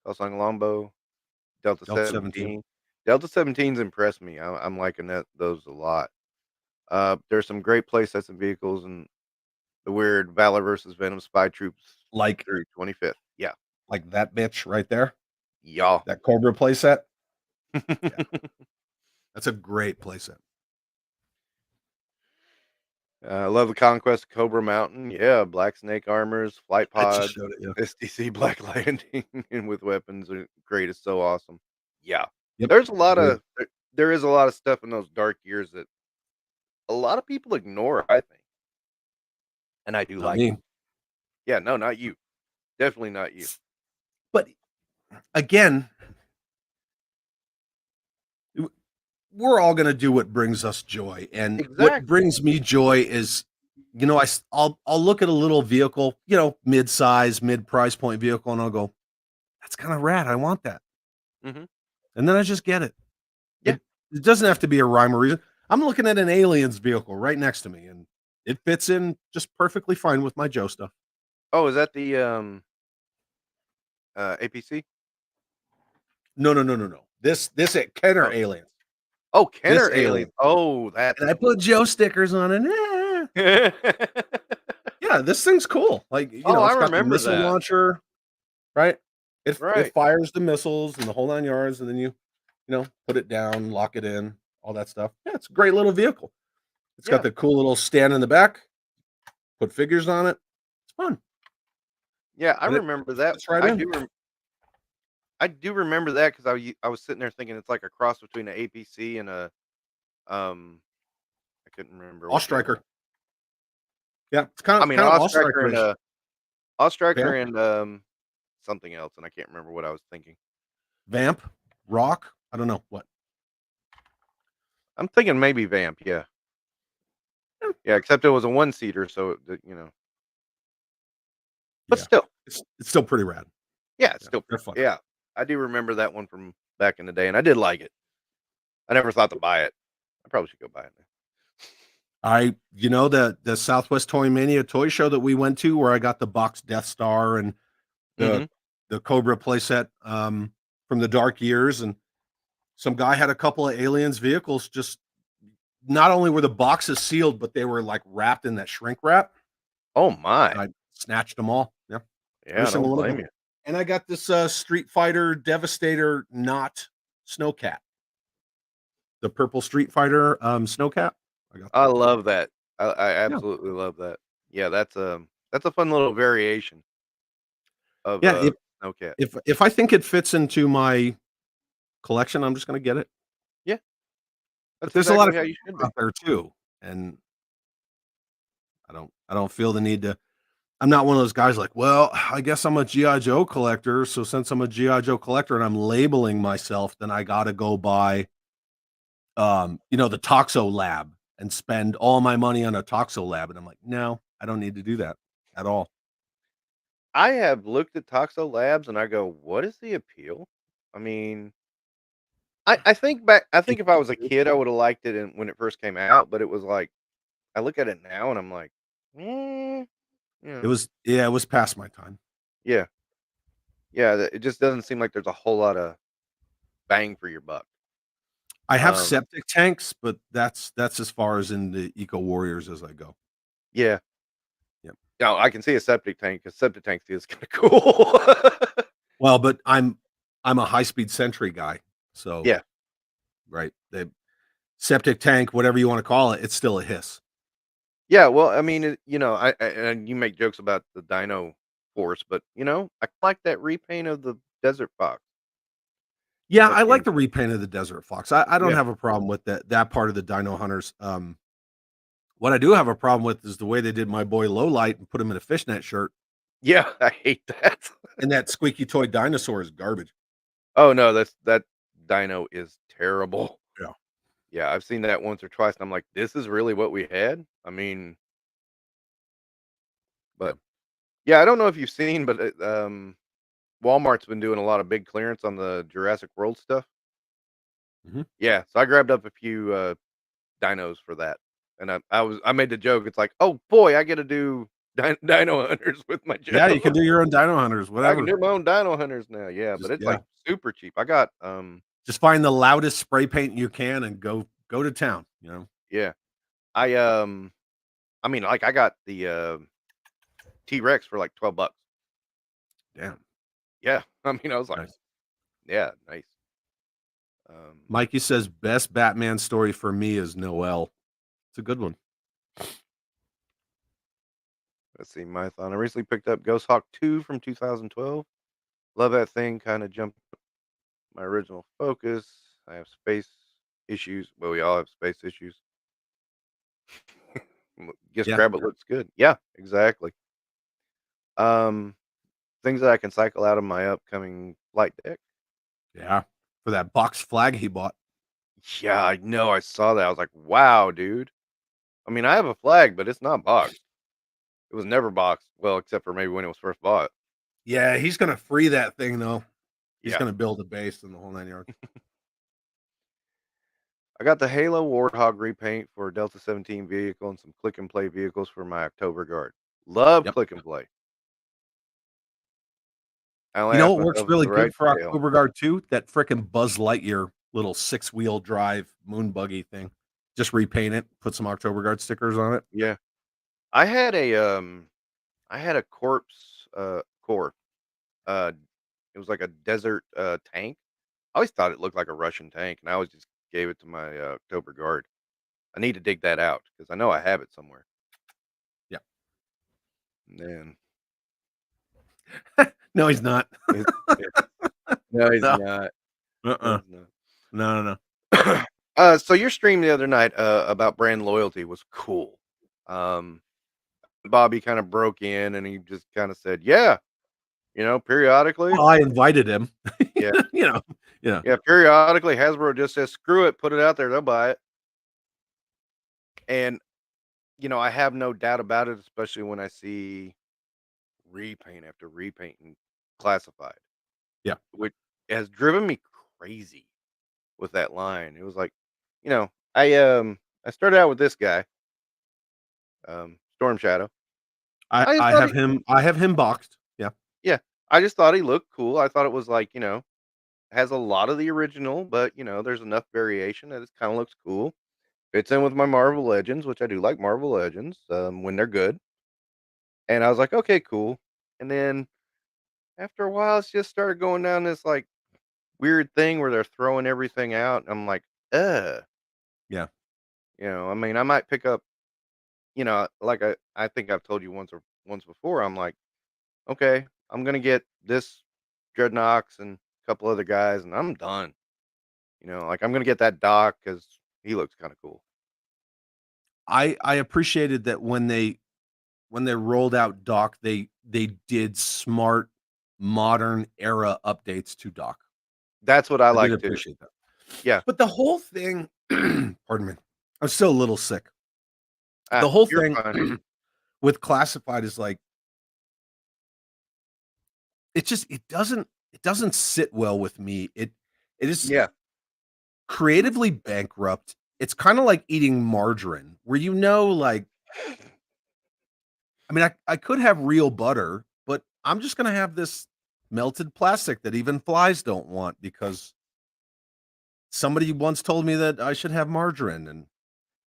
Cosang Lombo, Delta Delta 17. 17. Delta 17's impressed me. I'm liking those a lot. There's some great playsets and vehicles, and the weird Valor versus Venom Spy Troops Like through 25th. Yeah. that bitch right there. Y'all. That Cobra playset. Yeah. That's a great playset. I love the Conquest of Cobra Mountain. Yeah, Black Snake armors, flight I just pods, showed it, yeah. SDC Black Landing, and with weapons are great. Is so awesome. Yeah, Yep. there's a lot Agreed. of there is a lot of stuff in those dark years that a lot of people ignore. I think, and I do Not like it. me. Yeah, no, not you. Definitely not you. But again, we're all going to do what brings us joy, and what Exactly. brings me joy is I'll look at a little vehicle, mid-size, mid-price point vehicle, and I'll go, that's kind of rad, I want that. Hmm. And then I just get it. Yeah. It doesn't have to be a rhyme or reason. I'm looking at an aliens vehicle right next to me, and it fits in just perfectly fine with my Joe stuff. Oh, is that the APC? No. This at Kenner Oh, aliens. oh, This Kenner alien. Alien. Oh, that's And I put Joe stickers on it. Yeah, this thing's cool. Like, oh, I it's got the remember missile that. launcher, right? It Right. fires the missiles and the whole 9 yards, and then you put it down, lock it in, all that stuff. Yeah, it's a great little vehicle. It's got Yeah. the cool little stand in the back. Put figures on it. It's fun. Yeah, I And it remember that. fits right in. I do remember that because I was sitting there thinking it's like a cross between an APC and a um I couldn't remember what the other Ostriker. one. Yeah, it's I kind mean of Ostriker and Ostriker-ish. Yeah. Ostriker and something else, and I can't remember what I was thinking. Vamp, Rock. I don't know what. I'm thinking maybe Vamp. Yeah. Yeah. Except it was a one-seater, so you know. But Yeah, still, it's still pretty rad. yeah, it's Yeah, still they're fun. yeah. I do remember that one from back in the day, and I did like it. I never thought to buy it. I probably should go buy it now. The Southwest Toy Mania toy show that we went to, where I got the box Death Star and the Mhm. the Cobra playset from the Dark Years, and some guy had a couple of Aliens vehicles. Just not only were the boxes sealed, but they were like wrapped in that shrink wrap. Oh my. I snatched them all. Yeah, every Yeah, I don't single one of blame them. you. And I got this Street Fighter Devastator not Snowcat, the purple Street Fighter Snowcat. I got I that too. love that. I Yeah, absolutely love that. Yeah, that's a fun little variation of yeah. Snowcat. If I think it fits into my collection, I'm just going to get it. Yeah, But that's there's a lot exactly of how people you should be. out there too, and I don't feel the need to. I'm not one of those guys like, well, I guess I'm a GI Joe collector, so since I'm a GI Joe collector and I'm labeling myself, then I got to go buy, the Toxo Lab and spend all my money on a Toxo Lab, and I'm like, no, I don't need to do that at all. I have looked at Toxo Labs and I go, what is the appeal? I mean, I think if I was a kid, I would have liked it when it first came out, but it was like I look at it now and I'm like, It yeah, was, yeah, it was past my time. yeah, yeah. It just doesn't seem like there's a whole lot of bang for your buck. I have Um, septic tanks, but that's as far as in the Eco Warriors as I go. yeah. Yep. No, I can see a septic tank. A septic tank is kind of cool. Well, but I'm a high speed Sentry guy, so Yeah, right, the septic tank, whatever you want to call it, it's still a hiss. yeah. Well, I mean, and you make jokes about the Dino Force, but I like that repaint of the Desert Fox. Yeah, At I the like end. the repaint of the Desert Fox. I don't Yeah, have a problem with that part of the Dino Hunters. What I do have a problem with is the way they did my boy Lowlight and put him in a fishnet shirt, yeah. I hate that. and that squeaky toy dinosaur is garbage. Oh no, that Dino is terrible. Yeah. Yeah, I've seen that once or twice, and I'm like, this is really what we had. I mean, Yeah. but yeah, I don't know if you've seen, but Walmart's been doing a lot of big clearance on the Jurassic World stuff. Mhm. Yeah, so I grabbed up a few dinos for that, and I made the joke. It's like, oh boy, I get to do Dino Hunters with my Yeah, you Joe. can do your own Dino Hunters, I can whatever. do my own Dino Hunters now. Yeah, but Just it's yeah, like super cheap. I got just find the loudest spray paint you can and go to town. yeah, I I mean, like I got the T-Rex for like $12. Damn, Yeah, I mean, I was like, nice. yeah, nice. Mikey says best Batman story for me is Noel. It's a good one. Let's see, Mython. I recently picked up Ghost Hawk 2 from 2012. Love that thing. Kind of jumped my original focus. I have space issues. Well, we all have space issues. Just Yeah, grab it. Looks good. Yeah, exactly. Um, things that I can cycle out of my upcoming flight deck. yeah. For that box flag he bought. Yeah, I know. I saw that. I was like, wow, dude. I mean, I have a flag, but it's not boxed. It was never boxed. Well, except for maybe when it was first bought. Yeah, he's gonna free that thing though. He's Yeah. gonna build a base in the whole 9 yards. I got the Halo Warthog repaint for Delta 17 vehicle and some click and play vehicles for my October Guard. Love Yep. click and play. I only You know ask what works myself for really the right good for detail. October Guard too? That frickin' Buzz Lightyear little 6-wheel drive moon buggy thing. Just repaint it, put some October Guard stickers on it. Yeah. I had a corpse core. Uh it was like a desert tank. I always thought it looked like a Russian tank, and I always just gave it to my October Guard. I need to dig that out because I know I have it somewhere. Yeah. Man. No, he's not. No, he's No. not. No, Uh-uh. he's not. No. So your stream the other night about brand loyalty was cool. Um, Bobby kind of broke in and he just kind of said, "Yeah, Periodically. Well, I invited him. Yeah. Yeah. Yeah, periodically Hasbro just says, "Screw it, put it out there, they'll buy it." And, I have no doubt about it, especially when I see repaint after repaint and classified, Yeah. which has driven me crazy with that line. It was like, I started out with this guy, Storm Shadow. I I just I thought have him I have him boxed. Yeah. yeah, I just thought he looked cool. I thought it was like, has a lot of the original, but there's enough variation that it kind of looks cool. Fits in with my Marvel Legends, which I do like Marvel Legends when they're good. And I was like, okay, cool. And then after a while, it's just started going down this like weird thing where they're throwing everything out. I'm like, uh, Yeah. I mean, I might pick up, like I think I've told you once before. I'm like, okay, I'm gonna get this Dreadnoks and a couple other guys, and I'm done. Like I'm gonna get that Doc because he looks kind of cool. I appreciated that when they rolled out Doc, they did smart, modern era updates to Doc. That's what I I did like too. appreciate that. Yeah, But the whole thing, pardon me, I'm still a little sick. The whole you're thing fine. with classified is like it doesn't sit well with me. It is Yeah, creatively bankrupt. It's kind of like eating margarine, where like I mean, I could have real butter, but I'm just gonna have this melted plastic that even flies don't want because somebody once told me that I should have margarine, and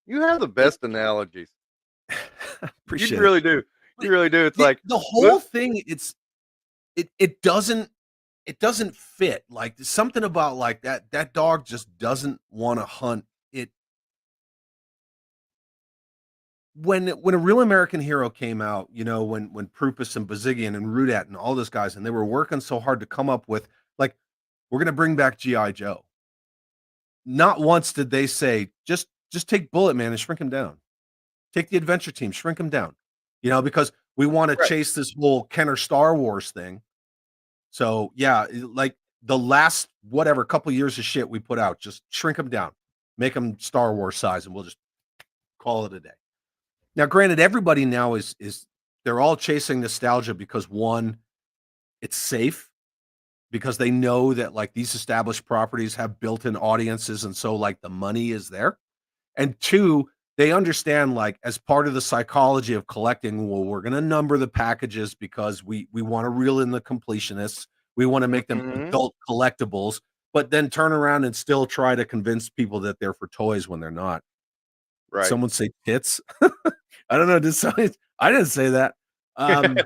you have the it, best analogies. You appreciate it. really do. But You really do. It's like, the look, whole thing, it doesn't fit. Like there's something about like that dog just doesn't want to hunt. It when a real American hero came out, when Prupus and Bazigian and Rudat and all those guys, and they were working so hard to come up with like, we're gonna bring back G.I. Joe. Not once did they say, just take Bullet Man and shrink him down. Take the adventure team, shrink him down. Because we want to right. chase this whole Kenner Star Wars thing. So yeah, like the last whatever couple years of shit we put out, just shrink them down, make them Star Wars size, and we'll just call it a day. Now, granted, everybody now is they're all chasing nostalgia because one, it's safe because they know that like these established properties have built-in audiences, and so like the money is there. And two, they understand like as part of the psychology of collecting, well, we're gonna number the packages because we want to reel in the completionists. We want to make them Mhm. adult collectibles, but then turn around and still try to convince people that they're for toys when they're not. Right. Someone say tits. I don't know. I didn't say that. Um,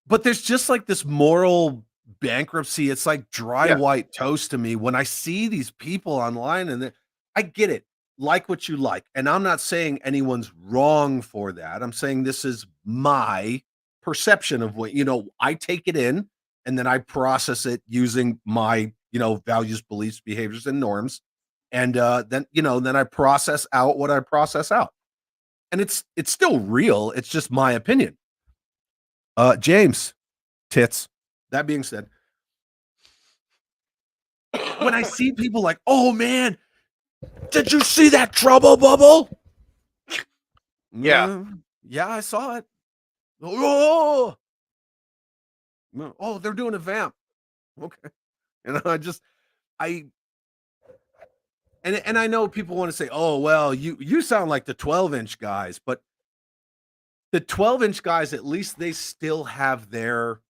but there's just like this moral bankruptcy. It's like dry Yeah. white toast to me when I see these people online, and I get it. Like what you like. And I'm not saying anyone's wrong for that. I'm saying this is my perception of what, I take it in and then I process it using my, values, beliefs, behaviors, and norms. And then I process out what I process out. And it's still real. It's just my opinion. James, tits. That being said, when I see people like, oh man, did you see that trouble bubble? Yeah. Yeah, I saw it. Oh, they're doing a vamp. Okay. I and I know people want to say, oh well, you sound like the 12-inch guys, but the 12-inch guys, at least they still have their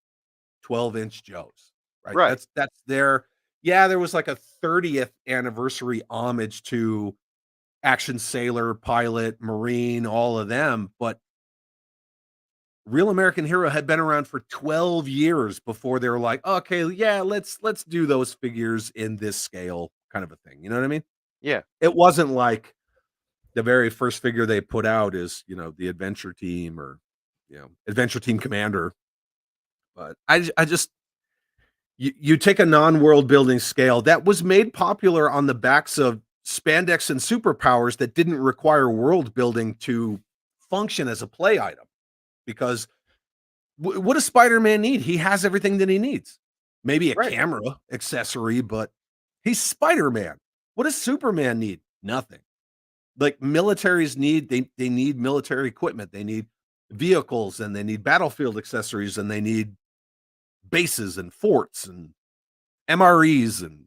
12-inch Joes, right? Right. That's their yeah, there was like a 30th anniversary homage to Action Sailor, Pilot, Marine, all of them, but Real American Hero had been around for 12 years before they were like, okay, yeah, let's do those figures in this scale kind of a thing. You know what I mean? Yeah. It wasn't like the very first figure they put out is, the Adventure Team or, Adventure Team Commander. But I just you take a non-world building scale that was made popular on the backs of spandex and superpowers that didn't require world building to function as a play item because What does Spider-Man need? He has everything that he needs. Maybe a Right. camera accessory, but he's Spider-Man. What does Superman need? Nothing. Like militaries need they need military equipment. They need vehicles and they need battlefield accessories and they need bases and forts and MREs and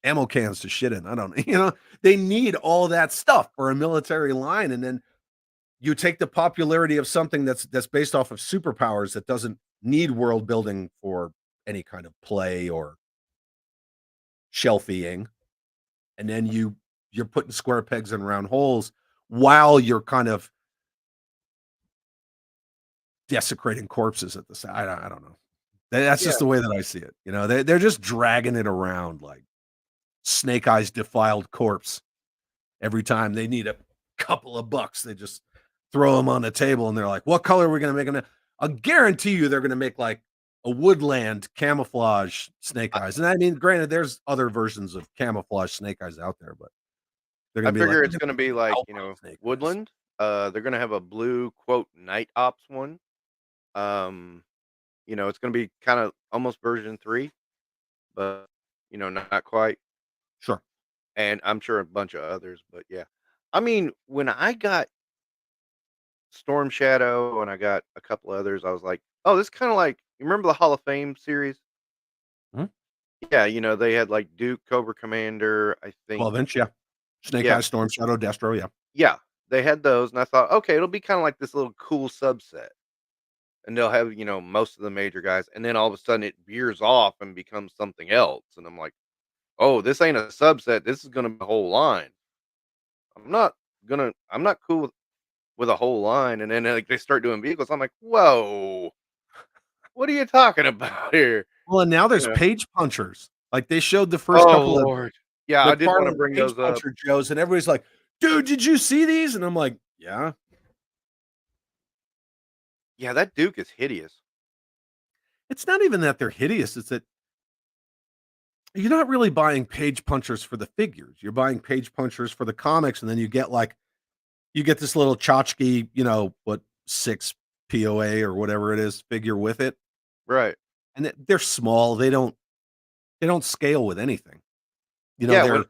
ammo cans to shit in. I don't know. They need all that stuff for a military line. And then you take the popularity of something that's based off of superpowers that doesn't need world building for any kind of play or shelfieing, and then you're putting square pegs in round holes while you're kind of desecrating corpses at the side. I don't know. That's Yeah. just the way that I see it. They're just dragging it around like Snake Eyes defiled corpse. Every time they need a couple of bucks, they just throw them on the table and they're like, what color are we going to make them? I'll guarantee you they're going to make like a woodland camouflage Snake Eyes. And I mean, granted, there's other versions of camouflage Snake Eyes out there, but they're I going to be figure like, it's going to be like, Snake Eyes. woodland. They're going to have a blue quote night ops one. It's going to be kind of almost version 3, but not quite. Sure. And I'm sure a bunch of others, but yeah. I mean, when I got Storm Shadow and I got a couple others, I was like, oh, this kind of like, you remember the Hall of Fame series? Hmm? Yeah, they had like Duke, Cobra Commander, I think. 12-inch, yeah. Snake Yeah. Eyes, Storm Shadow, Destro, yeah. Yeah, they had those, and I thought, okay, it'll be kind of like this little cool subset. And they'll have, most of the major guys, and then all of a sudden it veers off and becomes something else. And I'm like, oh, this ain't a subset. This is gonna be a whole line. I'm not cool with a whole line. And then like they start doing vehicles. I'm like, whoa, what are you talking about here? Well, and now there's Yeah. page punchers. Like they showed the first Oh couple of Lord. Yeah, I did want to McFarlane bring page those up. puncher Joes, and everybody's like, dude, did you see these? And I'm like, yeah. Yeah, that Duke is hideous. It's not even that they're hideous. It's that you're not really buying page punchers for the figures. You're buying page punchers for the comics, and then you get this little tchotchke, 6 POA or whatever it is figure with it. Right. And they're small. They don't scale with anything. Yeah,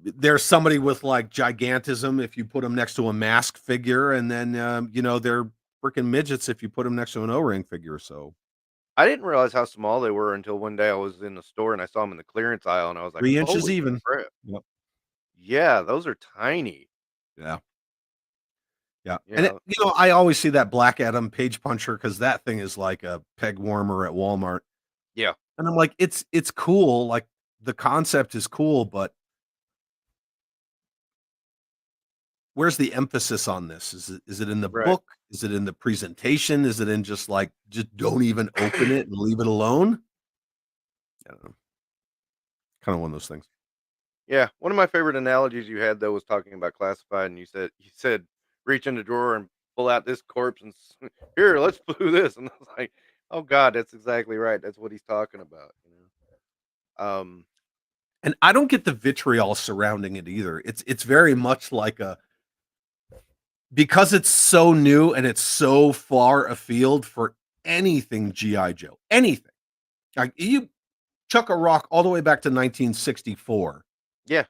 There's somebody with like gigantism if you put them next to a mask figure, and then they're freaking midgets if you put them next to an O-ring figure. So I didn't realize how small they were until one day I was in the store and I saw them in the clearance aisle, and I was like, 3 inches "Holy even. crap." Yep. Yeah, those are tiny. Yeah. Yeah. You And know? I always see that Black Adam page puncher because that thing is like a peg warmer at Walmart. Yeah. And I'm like, it's cool. Like the concept is cool, but where's the emphasis on this? Is it in the Right. book? Is it in the presentation? Is it in just don't even open it and leave it alone? I don't know. Kind of one of those things. Yeah, one of my favorite analogies you had though was talking about classified, and you said reach in the drawer and pull out this corpse and here, let's do this, and I was like, oh God, that's exactly right. That's what he's talking about. And I don't get the vitriol surrounding it either. It's very much like because it's so new and it's so far afield for anything G.I. Joe, anything. Like you chuck a rock all the way back to 1964. Yeah.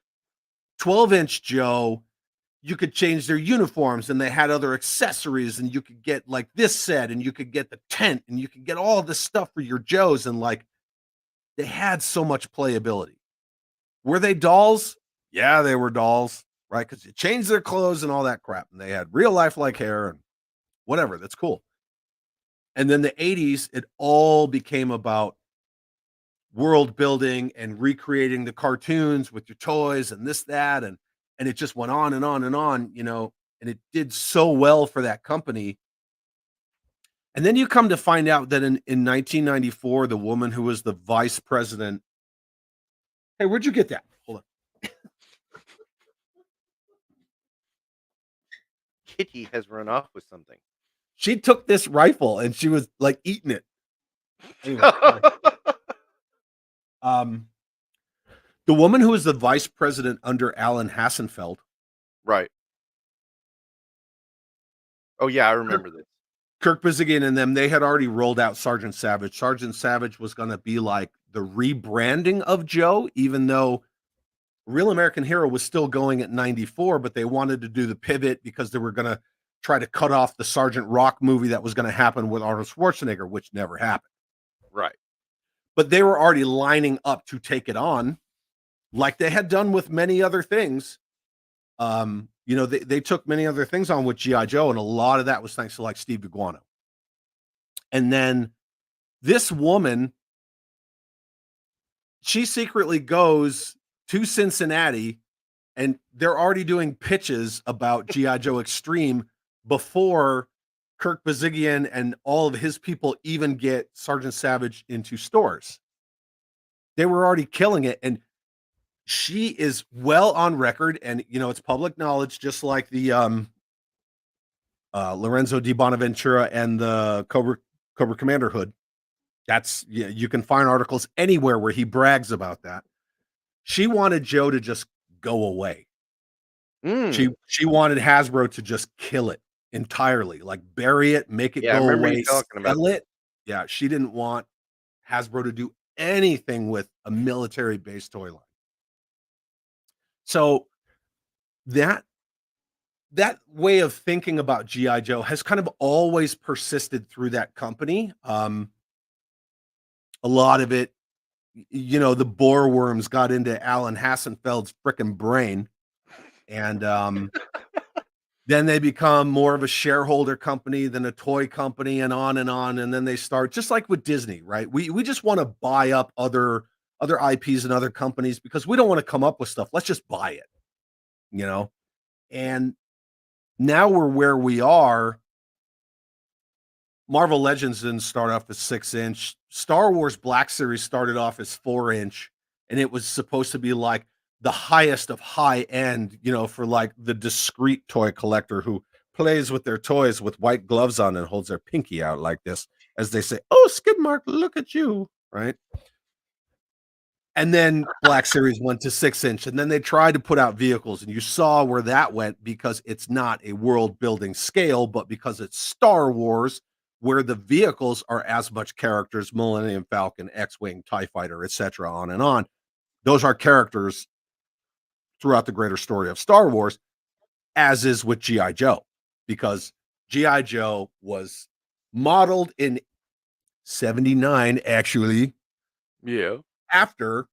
12-inch Joe, you could change their uniforms and they had other accessories and you could get like this set and you could get the tent and you could get all this stuff for your Joes, and like they had so much playability. Were they dolls? Yeah, they were dolls, right? Because you changed their clothes and all that crap, and they had real life like hair and whatever. That's cool. And then the 80s, it all became about world building and recreating the cartoons with your toys and this, that, and it just went on and on and on, and it did so well for that company. And then you come to find out that in 1994, the woman who was the vice president. Hey, where'd you get that? Hold on. Kitty has run off with something. She took this rifle and she was like eating it. Anyway, the woman who was the vice president under Alan Hassenfeld. Right. Oh yeah, I remember this. Kirk Bazzigian and them, they had already rolled out Sergeant Savage. Sergeant Savage was going to be like the rebranding of Joe, even though Real American Hero was still going at 94, but they wanted to do the pivot because they were going to try to cut off the Sergeant Rock movie that was going to happen with Arnold Schwarzenegger, which never happened. Right. But they were already lining up to take it on, like they had done with many other things. They took many other things on with G.I. Joe, and a lot of that was thanks to like Steve Iguano. And then this woman, she secretly goes to Cincinnati, and they're already doing pitches about G.I. Joe Extreme before Kirk Bazzigian and all of his people even get Sergeant Savage into stores. They were already killing it, and she is well on record, and it's public knowledge, just like the Lorenzo Di Bonaventura and the Cobra Commander Hood. That's you can find articles anywhere where he brags about that. She wanted Joe to just go away. She wanted Hasbro to just kill it entirely, like bury it, make it go away, sell it. Yeah, she didn't want Hasbro to do anything with a military-based toy line. So that way of thinking about G.I. Joe has kind of always persisted through that company. A lot of it, the boar worms got into Alan Hassenfeld's frickin' brain, and then they become more of a shareholder company than a toy company, and on, and then they start just like with Disney, right? We just want to buy up other IPs and other companies because we don't want to come up with stuff. Let's just buy it, and now we're where we are. Marvel Legends didn't start off as 6-inch. Star Wars Black Series started off as 4-inch, and it was supposed to be like the highest of high end, for like the discreet toy collector who plays with their toys with white gloves on and holds their pinky out like this as they say, "Oh, Skid Mark, look at you," right? And then Black Series went to 6-inch, and then they tried to put out vehicles, and you saw where that went because it's not a world building scale, but because it's Star Wars, where the vehicles are as much characters, Millennium Falcon, X-Wing, TIE Fighter, etc., on and on. Those are characters throughout the greater story of Star Wars, as is with G.I. Joe, because G.I. Joe was modeled in 79, actually. Yeah. After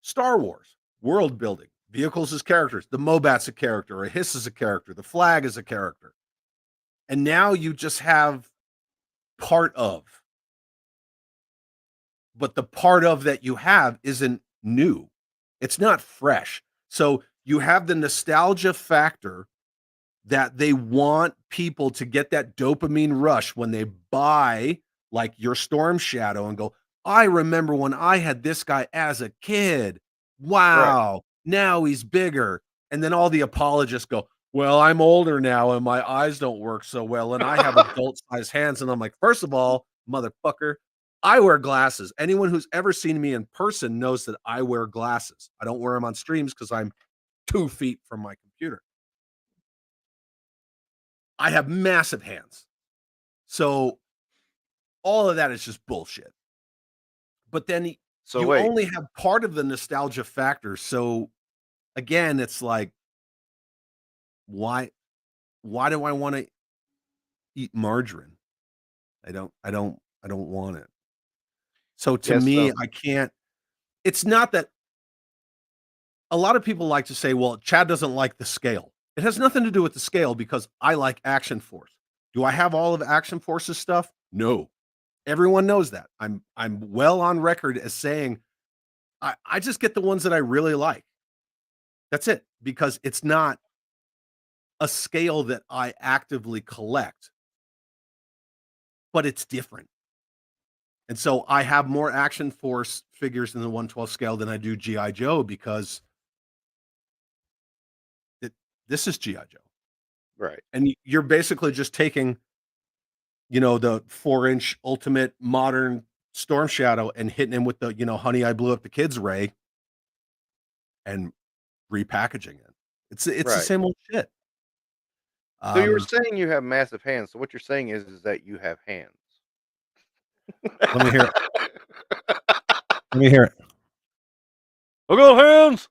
Star Wars, world building, vehicles as characters, the Mobat's a character, a Hiss is a character, the flag is a character. And now you just have part of, but the part of that you have isn't new. It's not fresh. So you have the nostalgia factor that they want people to get that dopamine rush when they buy like your Storm Shadow and go, I remember when I had this guy as a kid. Wow. Right. Now he's bigger. And then all the apologists go, well, I'm older now and my eyes don't work so well. And I have adult sized hands. And I'm like, first of all, motherfucker, I wear glasses. Anyone who's ever seen me in person knows that I wear glasses. I don't wear them on streams because I'm 2 feet from my computer. I have massive hands. So all of that is just bullshit. But then you only have part of the nostalgia factor. So again, it's like, why do I want to eat margarine? I don't want it. So to me, I can't. It's not that a lot of people like to say, well, Chad doesn't like the scale. It has nothing to do with the scale because I like Action Force. Do I have all of Action Force's stuff? No. Everyone knows that. I'm well on record as saying I just get the ones that I really like. That's it, because it's not a scale that I actively collect, but it's different. And so I have more Action Force figures in the 1/12 scale than I do G.I. Joe because this is G.I. Joe. Right. And you're basically just taking, the 4-inch ultimate modern Storm Shadow and hitting him with the, honey, I blew up the kids ray and repackaging it. It's the same old shit. So you were Um, saying you have massive hands. So what you're saying is that you have hands. let me hear it. Let me hear it. I got hands.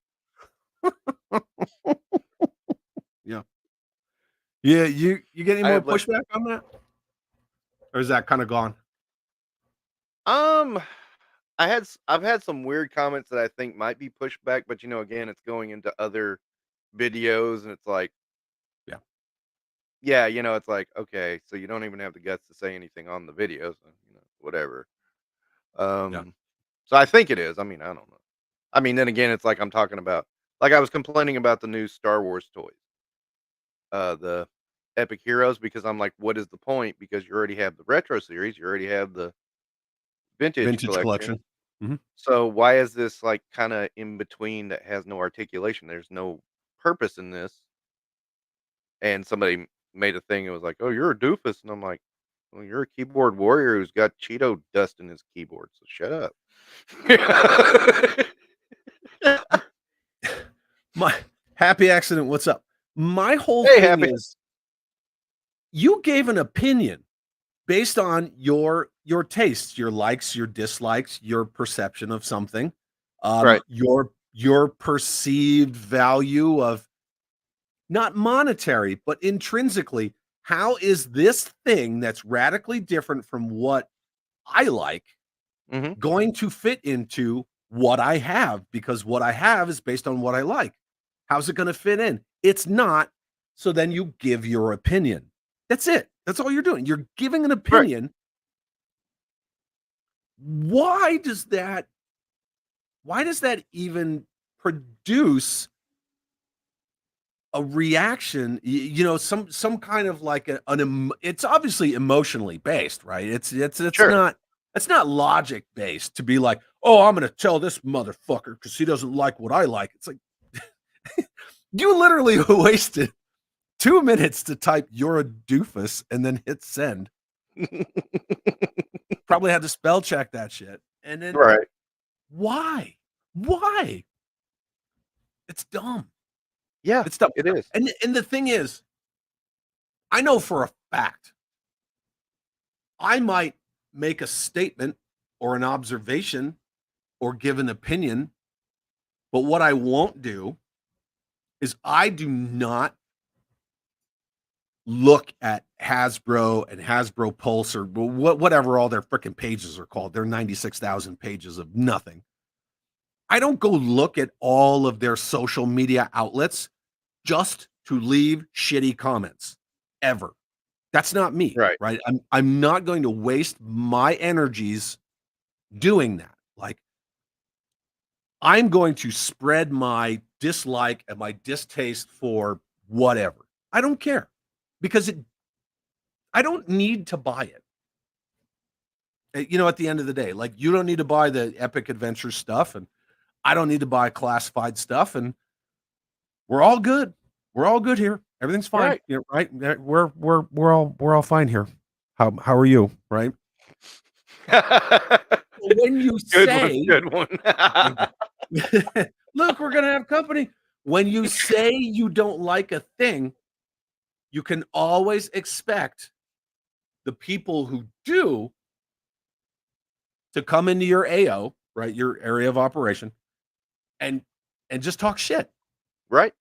Yeah. Yeah. You get any I more have like pushback on that, or is that kind of gone? um I've had some weird comments that I think might be pushback, but again, it's going into other videos and it's like, Yeah. yeah, it's like, okay, so you don't even have the guts to say anything on the video, so whatever. Yeah. So I think it is. I mean, I don't know. I mean, then again, it's like I'm talking about, like I was complaining about the new Star Wars toys, the Epic Heroes, because I'm like, what is the point? Because you already have the retro series, you already have the vintage Vintage collection. collection. Mhm. So why is this like kind of in between that has no articulation? There's no purpose in this. And somebody made a thing. It was like, "Oh, you're a doofus," and I'm like, "Well, you're a keyboard warrior who's got Cheeto dust in his keyboard, so shut up." My happy accident. What's up? My whole Hey, thing happy. is you gave an opinion based on your tastes, your likes, your dislikes, your perception of something, Right. your perceived value of not monetary, but intrinsically. How is this thing that's radically different from what I like Mhm. going to fit into what I have? Because what I have is based on what I like. How's it going to fit in? It's not. So then you give your opinion. That's it. That's all you're doing. You're giving an Right. opinion. Why does that even produce a reaction? Some kind of like it's obviously emotionally based, right? It's Sure. not logic based to be like, oh, I'm gonna tell this motherfucker because he doesn't like what I like. It's like you literally wasted 2 minutes to type "you're a doofus" and then hit send. Probably had to spell check that shit. And then Right. why? Why? It's dumb. Yeah, It's dumb. it is. And the thing is, I know for a fact I might make a statement or an observation or give an opinion, but what I won't do is I do not look at Hasbro and Hasbro Pulse or whatever all their freaking pages are called. They're 96,000 pages of nothing. I don't go look at all of their social media outlets just to leave shitty comments ever. That's not me, Right. right? I'm not going to waste my energies doing that. Like I'm going to spread my dislike and my distaste for whatever. I don't care because I don't need to buy it. At the end of the day, like you don't need to buy the epic adventure stuff and I don't need to buy classified stuff and we're all good. We're all good here. Everything's fine. Right. Right? We're all fine here. How are you? Right? When you Good one. say, Good one. look, we're gonna have company. When you say you don't like a thing, you can always expect the people who do to come into your AO, right? Your area of operation, and just talk shit. Right.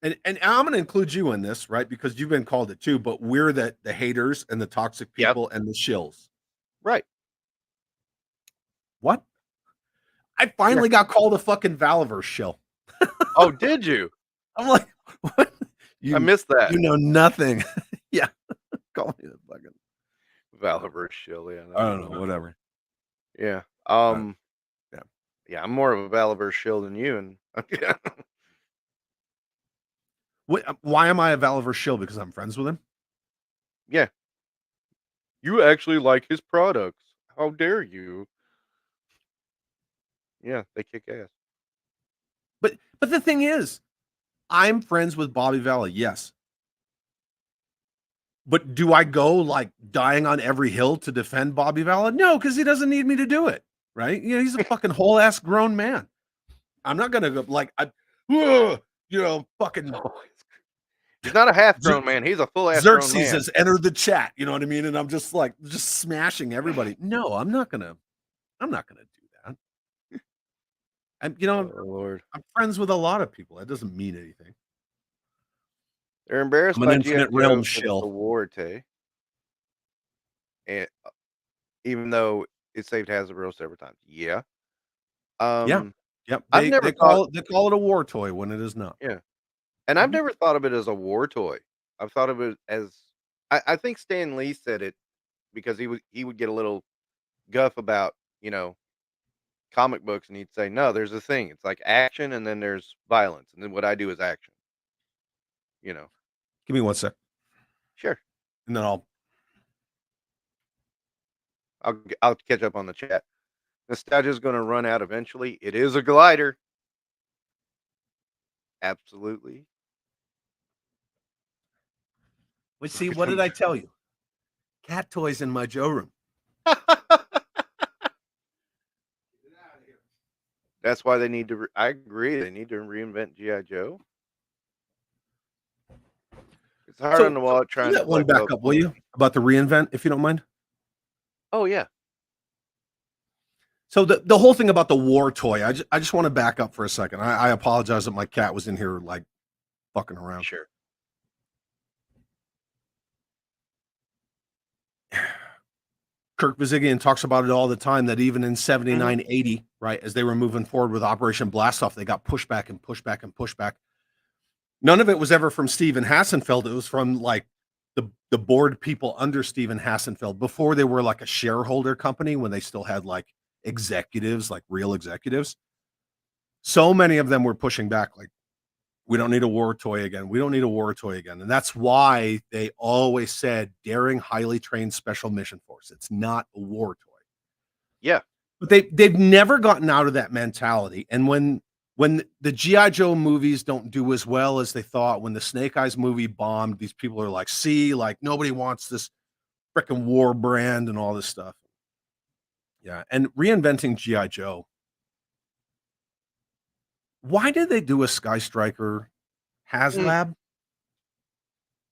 And I'm gonna include you in this, right? Because you've been called it too, but we're the haters and the toxic Yep. people and the shills. Right. What? I finally got called a fucking Valiverse shill. Oh, did you? I'm like, what? I missed that. You know nothing. Yeah. Call me the fucking Valiverse shill. Yeah. I don't know, whatever. Yeah. Yeah. Yeah, I'm more of a Valiverse shill than you, and Why am I a Valiverse shill? Because I'm friends with him? yeah, you actually like his products. How dare you? Yeah, they kick ass. But the thing is, I'm friends with Bobby Valla, yes. But do I go like dying on every hill to defend Bobby Valla? No, because he doesn't need me to do it. Right? He's a fucking whole ass grown man. I'm not gonna go like fucking He's not a half-grown man. He's a full-ass grown Xerxes man. has entered the chat. You know what I mean? And I'm just smashing everybody. No, I'm not gonna do that. And Oh, Lord. I'm friends with a lot of people. That doesn't mean anything. They're embarrassed I'm an by Infinite G.I. Realm Joe 'cause it's a shill. war, Tay. And even though it saved Hasbro several times. Yeah. Yeah. Yep. I've They never they thought call it a war toy when it is not. yeah. And I've Mhm. never thought of it as a war toy. I've thought of it as I think Stan Lee said it because he would get a little guff about, comic books, and he'd say, "No, there's a thing. It's like action and then there's violence, and then what I do is action." You know. Give me 1 sec. Sure. And then I'll I'll catch up on the chat. Nostalgia's going to run out eventually. It is a glider. Absolutely. see, what did I tell you? Cat toys in my Joe room. That's why they need to. I agree. They need to reinvent GI Joe. It's hard on the wallet trying to that one collect back all the up, will you? points. About the reinvent, if you don't mind. Oh yeah. So the whole thing about the war toy, I just want to back up for a second. I apologize that my cat was in here like fucking around. Sure. Kirk Bazigian talks about it all the time that even in 79, 80, right, as they were moving forward with Operation Blastoff, they got pushback and pushback and pushback. None of it was ever from Steven Hassenfeld. It was from like the board people under Steven Hassenfeld before they were like a shareholder company, when they still had like executives, like real executives. So many of them were pushing back, like, we don't need a war toy again. We don't need a war toy again. And that's why they always said daring, highly trained special mission force. It's not a war toy. Yeah. But they've never gotten out of that mentality. And when the G.I. Joe movies don't do as well as they thought, when the Snake Eyes movie bombed, these people are like, see, like nobody wants this freaking war brand and all this stuff. Yeah. And reinventing G.I. Joe. Why did they do a Sky Striker HasLab?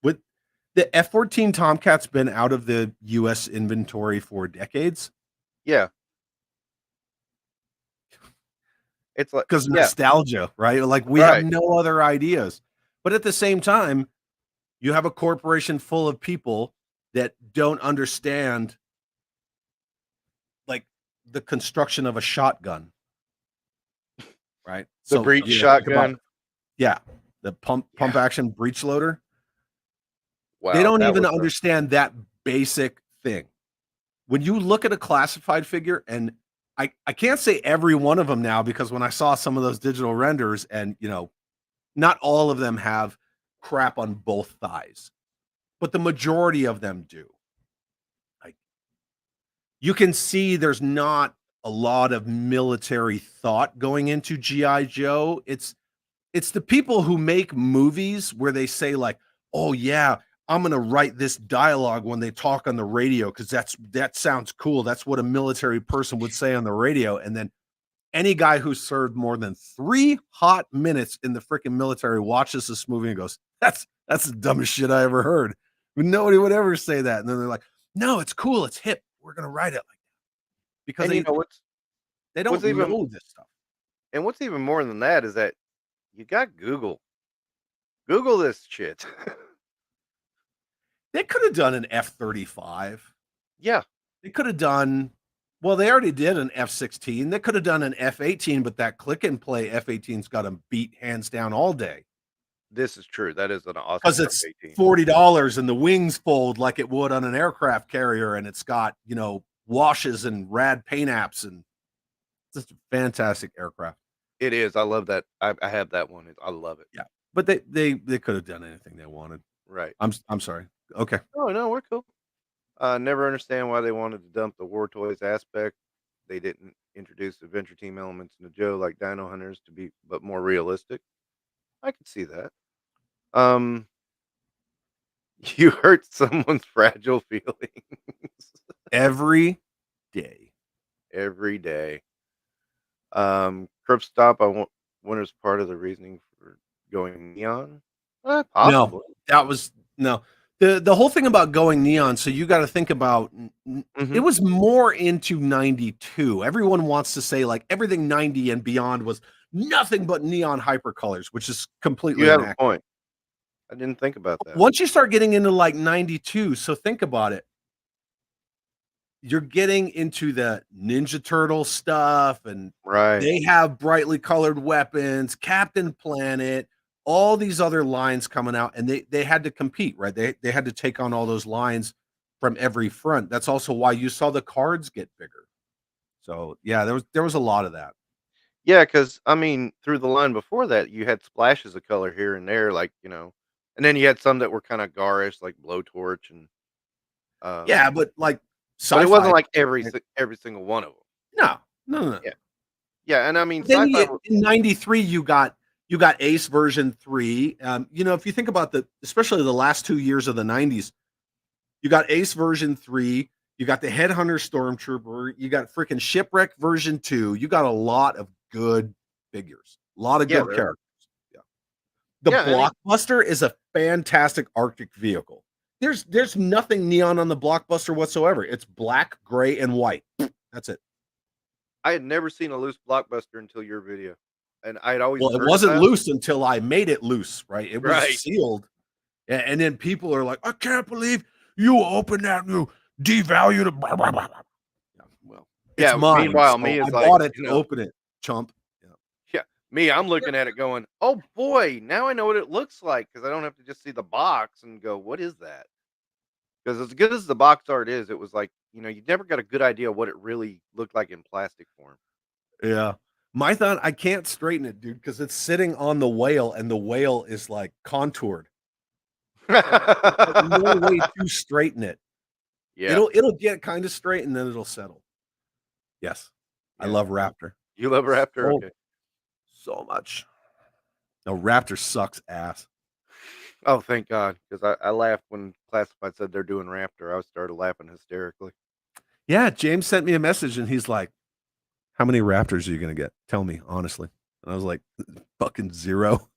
With the F-14 Tomcat's been out of the U.S. inventory for decades. Yeah. It's like Because nostalgia, right? Like we have no other ideas. But at the same time, you have a corporation full of people that don't understand like the construction of a shotgun. Right? The breech shotgun. The pump action breech loader. Wow, they don't even understand that basic thing. When you look at a classified figure, and I can't say every one of them now, because when I saw some of those digital renders, and not all of them have crap on both thighs, but the majority of them do. Like, you can see there's not a lot of military thought going into G.I. Joe. It's the people who make movies where they say like, oh yeah, I'm going to write this dialogue when they talk on the radio because that sounds cool. That's what a military person would say on the radio. And then any guy who served more than 3 hot minutes in the freaking military watches this movie and goes, that's the dumbest shit I ever heard. But nobody would ever say that. And then they're like, no, it's cool. It's hip. We're going to write it like that. Because they don't know this stuff. And what's even more than that is that you got Google. Google this shit. They could have done an F-35. Yeah. They could have done, well, they already did an F-16. They could have done an F-18, but that click and play F-18's got them beat hands down all day. This is true. That is an awesome because it's F-18. $40 and the wings fold like it would on an aircraft carrier, and it's got, washes and rad paint apps, and it's just a fantastic aircraft. It is. I love that. I have that one. I love it. Yeah. But they could have done anything they wanted. Right. I'm sorry. Okay. Oh, no, we're cool. Never understand why they wanted to dump the war toys aspect. They didn't introduce adventure team elements into Joe like Dino Hunters but more realistic. I could see that. You hurt someone's fragile feelings every day. Every day. Curb Stop, I wonder is part of the reasoning for going neon? No, Possibly. that was no. The whole thing about going neon, so you gotta think about it Mhm. was more into 92. Everyone wants to say, like, everything 90 and beyond was nothing but neon hypercolors, which is You completely have a inaccurate. point. I didn't think about that. Once you start getting into, like, 92, so think about it. You're getting into the Ninja Turtle stuff, and Right. they have brightly colored weapons, Captain Planet, all these other lines coming out, and they had to compete, right? They had to take on all those lines from every front. That's also why you saw the cards get bigger. So, yeah, there was a lot of that. Yeah, because I mean, through the line before that, you had splashes of color here and there, like, and then you had some that were kinda garish, like Blowtorch and, Yeah, but, like, but it wasn't sci-fi, like right? every single one of them. No. No, no, no. Yeah. Yeah, and I mean, But then sci-fi you w in '93, you got Ace version 3. If you think about especially the last 2 years of the '90s, you got Ace version 3, you got the Headhunter Stormtrooper, you got freaking Shipwreck version 2. You got a lot of good figures, a lot of yeah, good there are. characters. Yeah. The Yeah, and Blockbuster is a fantastic Arctic vehicle. There's nothing neon on the Blockbuster whatsoever. It's black, gray, and white. That's it. I had never seen a loose Blockbuster until your video, and I had always Well, it heard wasn't about it. loose until I made it loose, right? It was Right. sealed. And then people are like, "I can't believe you opened that, you devalued it." Blah, blah, blah, blah. Yeah, well, it's Yeah, mine, meanwhile, so me I is like, bought it to open it, chump. Yeah. yeah, I'm looking at it going, "Oh boy, now I know what it looks like," because I don't have to just see the box and go, "What is that?" Because as good as the box art is, it was like, you never got a good idea what it really looked like in plastic form. Yeah. My thought, I can't straighten it, dude, because it's sitting on the whale, and the whale is like contoured. There's no way to straighten it. Yeah, It'll get kind of straight and then it'll settle. Yes. I yeah. love Raptor. You love Raptor? So Okay. so much. No, Raptor sucks ass. Oh, thank God, because I laughed when Classified said they're doing Raptor. I started laughing hysterically. Yeah, James sent me a message and he's like, "How many Raptors are you gonna get? Tell me honestly." And I was like, "Fucking 0."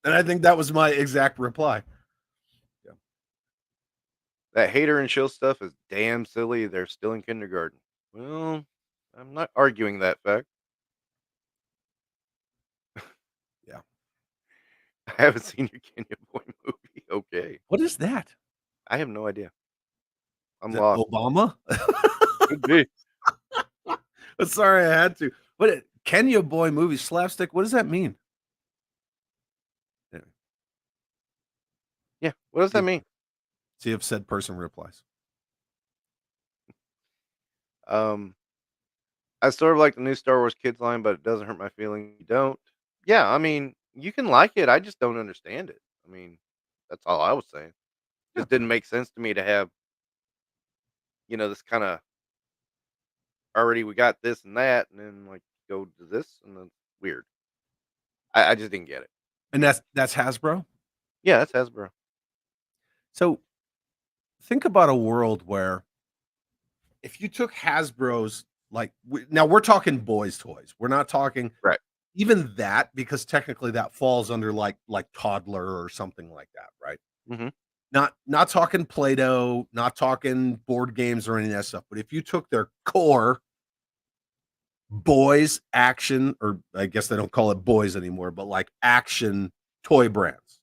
And I think that was my exact reply. Yeah. That hater and shill stuff is damn silly. They're still in kindergarten. Well, I'm not arguing that fact. Yeah. I haven't seen your Kenya Boy movie. Okay. What is that? I have no idea. I'm Is that lost. Obama? Could be. Sorry, I had to. Kenya Boy movie slapstick? What does that mean? Anyway, Yeah. What does see that if mean? see if said person replies. Um, I sort of like the new Star Wars Kids line, but it doesn't hurt my feeling. You don't. Yeah, I mean, you can like it. I just don't understand it. I mean, that's all I was saying. Yeah. Just didn't make sense to me to have, this kind of already we got this and that, and then like go to this, and then weird. I just didn't get it. And that's Hasbro? Yeah, that's Hasbro. So think about a world where if you took Hasbro's now we're talking boys toys. We're not talking Right. even that because technically that falls under like toddler or something like that, right? Hmm. Not talking Play-Doh, not talking board games or any of that stuff. But if you took their core boys action, or I guess they don't call it boys anymore, but like action toy brands,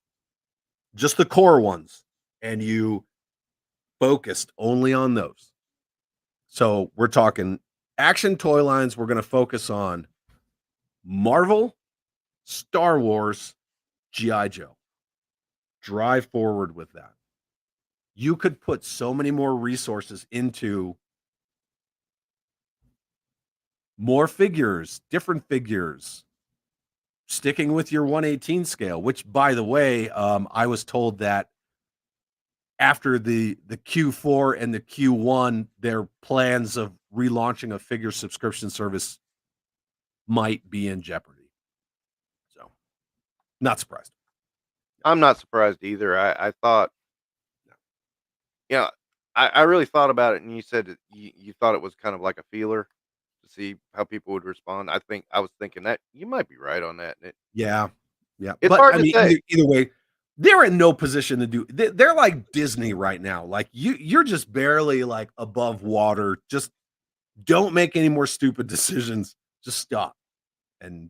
just the core ones, and you focused only on those. So we're talking action toy lines. We're going to focus on Marvel, Star Wars, G.I. Joe. Drive forward with that. You could put so many more resources into more figures, different figures, sticking with your 118 scale, which by the way, I was told that after the Q4 and the Q1, their plans of relaunching a figure subscription service might be in jeopardy. So, not surprised. I'm not surprised either. I thought, yeah, I really thought about it, and you said that you thought it was kind of like a feeler to see how people would respond. I think I was thinking that you might be right on that. Yeah. Yeah, It's but hard I to mean, say. either way, they're in no position to do. They're like Disney right now. Like you're just barely like above water. Just don't make any more stupid decisions. Just stop, and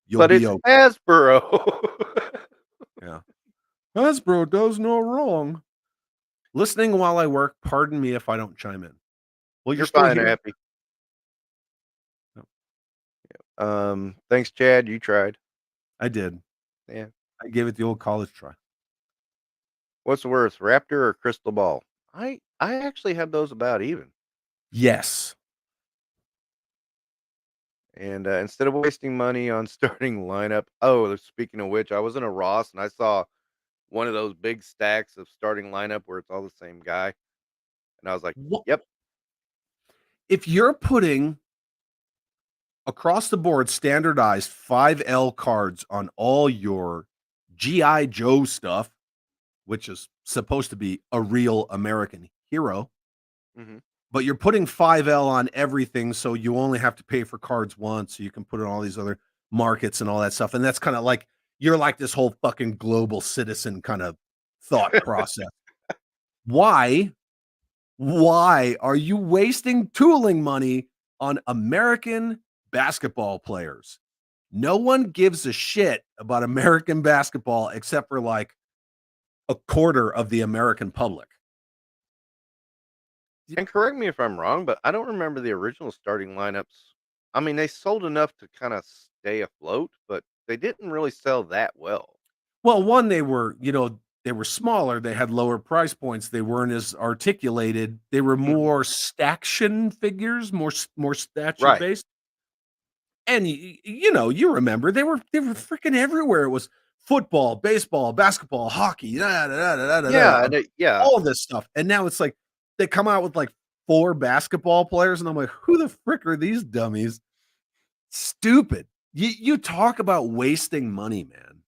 you'll But be it's okay. Hasbro. Yeah, Hasbro does no wrong. Listening while I work. Pardon me if I don't chime in. Well, you're You're still fine, here. Happy. No, Thanks, Chad. You tried. I did. Yeah. I gave it the old college try. What's worse, Raptor or Crystal Ball? I actually have those about even. Yes. And instead of wasting money on starting lineup, oh, speaking of which, I was in a Ross and I saw one of those big stacks of starting lineup where it's all the same guy, and I was like, What "Yep, if you're putting across the board standardized 5L cards on all your GI Joe stuff, which is supposed to be a real American hero, hmm but you're putting 5L on everything, so you only have to pay for cards once, so you can put it on all these other markets and all that stuff. And that's kind of like you're like this whole fucking global citizen kind of thought process. Why? Why are you wasting tooling money on American basketball players? No one gives a shit about American basketball except for like a quarter of the American public. And correct me if I'm wrong, but I don't remember the original starting lineups. I mean, they sold enough to kind of stay afloat, but they didn't really sell that well. Well, one, they were, they were smaller, they had lower price points, they weren't as articulated, they were Mhm. more staction figures, more statue Right. based. And you remember they were freaking everywhere. It was football, baseball, basketball, hockey, Yeah, and yeah, all this stuff. And now it's like they come out with like 4 basketball players, and I'm like, who the frick are these dummies? Stupid. You talk about wasting money, man.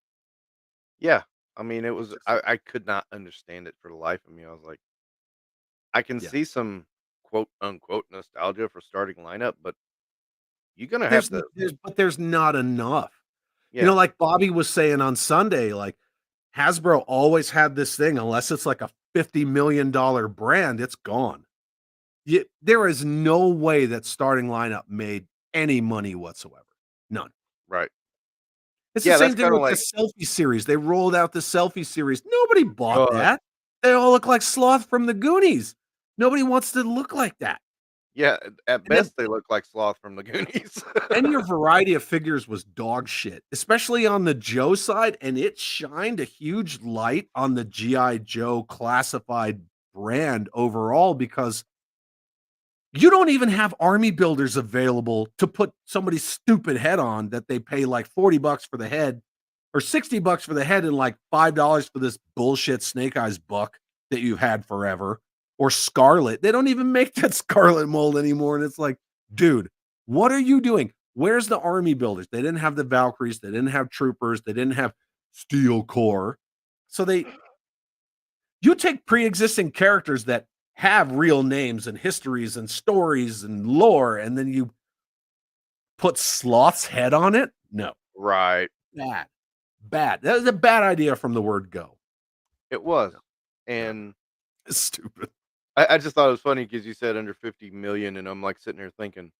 yeah. I mean, it was I could not understand it for the life of me. I was like, I can Yeah. see some quote unquote nostalgia for starting lineup, but you're gonna have There's to, there's not enough. yeah, Like Bobby was saying on Sunday, like Hasbro always had this thing, unless it's like a $50 million brand, it's gone. There is no way that starting lineup made any money whatsoever. None. right. It's the Yeah, same that's thing kind of with the like, selfie series. They rolled out the selfie series. Nobody bought God, that. They all look like Sloth from the Goonies. Nobody wants to look like that. yeah. At And then best, they look like Sloth from the Goonies. and your variety of figures was dog shit, especially on the Joe side, and it shined a huge light on the GI Joe classified brand overall because you don't even have army builders available to put somebody's stupid head on that they pay like $40 for the head or $60 for the head and like $5 for this bullshit Snake Eyes buck that you've had forever or Scarlet. They don't even make that Scarlet mold anymore. And it's like, dude, what are you doing? Where's the army builders? They didn't have the Valkyries, they didn't have troopers, they didn't have Steel Corps. So you take pre-existing characters that have real names and histories and stories and lore, and then you put Sloth's head on it? No. Right. Bad. Bad. That was a bad idea from the word go. It was. Yeah. And It's stupid. I just thought it was funny because you said under 50 million, and I'm like sitting there thinking,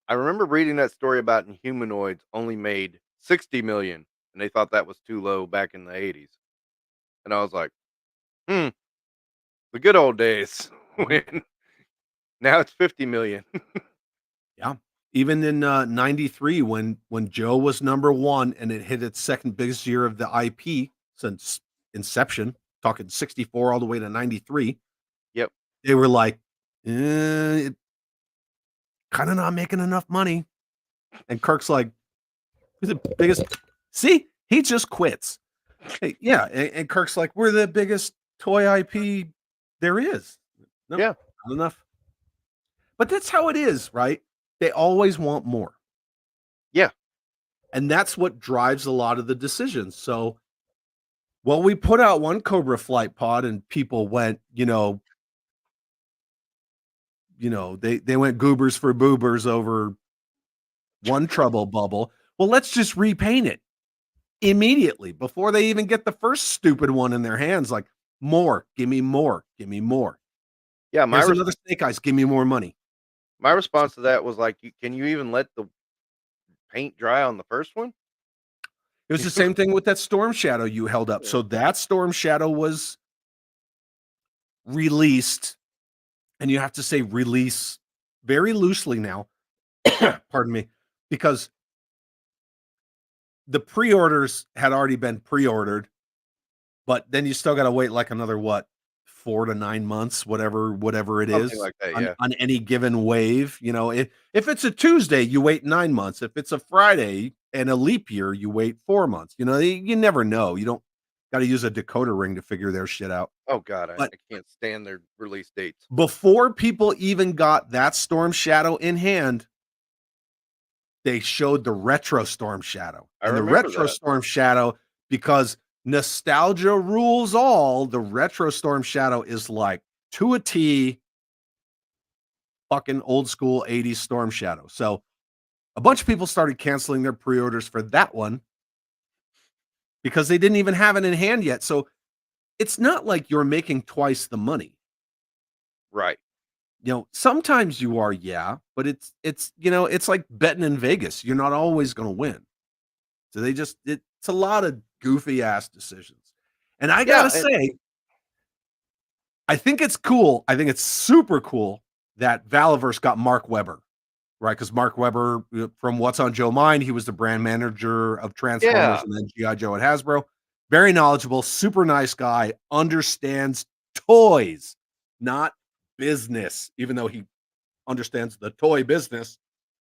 I remember reading that story about Inhumanoids only made 60 million, and they thought that was too low back in the 80s. And I was like, hmm, the good old days when now it's 50 million. Yeah. Even in 93 when Joe was number 1 and it hit its second biggest year of the IP since inception, talking 64 all the way to 93, Yep. they were like, kind of not making enough money. And Kirk's like, "Who's the biggest?" See, he just quits. Hey, yeah, and Kirk's like, "We're the biggest toy IP there is." No, Yeah. not enough. But that's how it is, right? They always want more. Yeah. And that's what drives a lot of the decisions. So, well, we put out one Cobra flight pod and people went, they went goobers for boobers over one trouble bubble. Well, let's just repaint it. immediately before they even get the first stupid one in their hands. Like, more, give me more, give me more. Yeah, Here's another Snake Eyes, give me more money. my response to that was like, can you even let the paint dry on the first one? It was the same thing with that Storm Shadow you held up. So that Storm Shadow was released, and you have to say release very loosely now. Pardon me, because the pre-orders had already been pre-ordered, but then you still got to wait like another 4 to 9 months, whatever it Something is like that, on, yeah. on any given wave. If it's a Tuesday, you wait 9 months. If it's a Friday and a leap year, you wait 4 months. You never know. You don't got to use a decoder ring to figure their shit out. Oh god, But I can't stand their release dates. before people even got that Storm Shadow in hand, they showed the retro Storm Shadow. I And the remember retro that. Storm Shadow, because nostalgia rules all, the retro Storm Shadow is like to a T fucking old school 80s Storm Shadow. So a bunch of people started canceling their pre-orders for that one because they didn't even have it in hand yet. So it's not like you're making twice the money. Right. Sometimes you are, yeah, but it's like betting in Vegas. You're not always going to win. So it's a lot of goofy ass decisions. And I got to say, I think it's cool. I think it's super cool that Valaverse got Mark Webber, right? Because Mark Webber, from What's on Joe Mind, he was the brand manager of Transformers and then G.I. Joe at Hasbro. Very knowledgeable, super nice guy, understands toys, not business, even though he understands the toy business.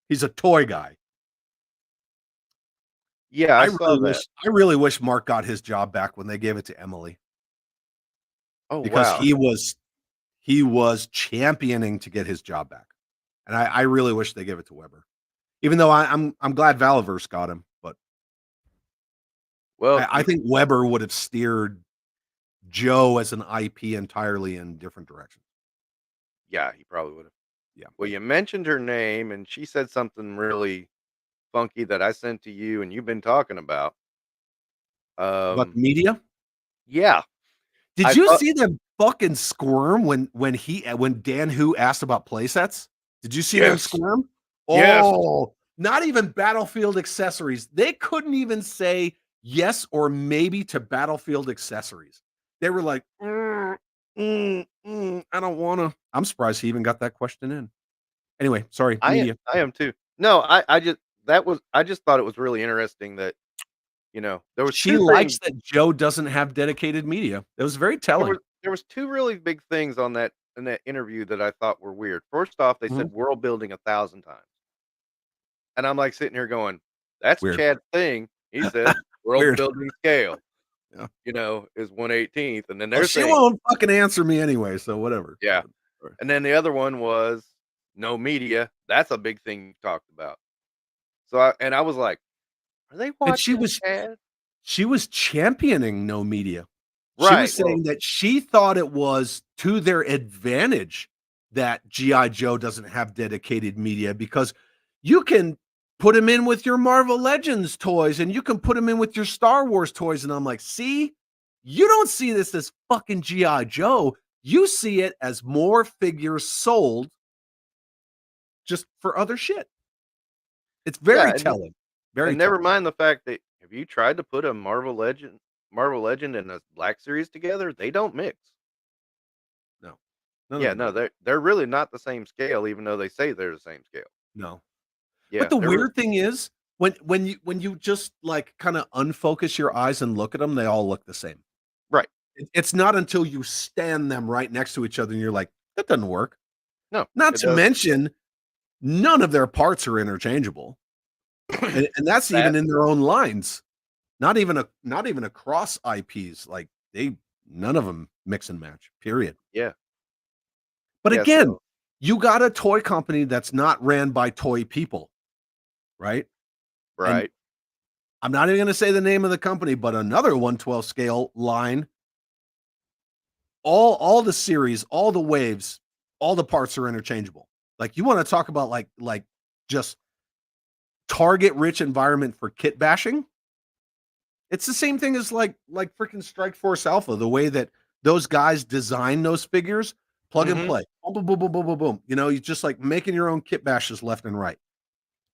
He's a toy guy. Yeah, I saw that. I really wish Mark got his job back when they gave it to Emily. Oh Because wow. he was championing to get his job back. And I really wish they gave it to Weber. Even though I'm glad Valaverse got him, but Well, I think Weber would have steered Joe as an IP entirely in different directions. yeah, he probably would have. Yeah. Well, you mentioned her name, and she said something really funky that I sent to you, and you've been talking about. About the media? Yeah, Did I you thought see them fucking squirm when Dan Who asked about playsets? Did you see them yes, squirm? yes, Oh, not even Battlefield accessories. They couldn't even say yes or maybe to Battlefield accessories. They were like, I don't want to. I'm surprised he even got that question in. Anyway, sorry, media. I am too. No, I just thought it was really interesting that there was She two likes things. that Joe doesn't have dedicated media. It was very telling. There was two really big things on that in that interview that I thought were weird. First off, they Mhm. said world building 1,000 times. And I'm like sitting here going, that's Weird. Chad's thing. He says world Weird. building scale, Yeah. is 1/18th. And then Well, they're she saying, won't fucking answer me anyway, so whatever. yeah. And then the other one was no media. That's a big thing you talked about. So I was like, are they And watching Chad? she was championing no media. She was Right. Well, saying that she thought it was to their advantage that G.I. Joe doesn't have dedicated media because you can put him in with your Marvel Legends toys and you can put him in with your Star Wars toys. And I'm like, see, you don't see this as fucking G.I. Joe. You see it as more figures sold just for other shit. It's very yeah. telling. Very And never telling. mind the fact that have you tried to put a Marvel Legend and a Black Series together? They don't mix. No. None of Yeah, them no, do. they're really not the same scale, even though they say they're the same scale. No. But Yeah, the they're really weird thing is when you just like kind of unfocus your eyes and look at them, they all look the same. right. It's not until you stand them right next to each other and you're like, that doesn't work. No, Not it to does mention, none of their parts are interchangeable. And that's that. even in their own lines. Not even across IPs. Like none of them mix and match. Period. Yeah, But yeah. again, So you got a toy company that's not ran by toy people, right? And right. I'm not even going to say the name of the company, but another 112 scale line, all the series, all the waves, all the parts are interchangeable. Like you want to talk about like just target rich environment for kit bashing? It's the same thing as like freaking Strike Force Alpha, the way that those guys design those figures, plug and Mhm. play. Boom, boom, boom, boom, boom, boom, boom. You know, you just like making your own kit bashes left and right.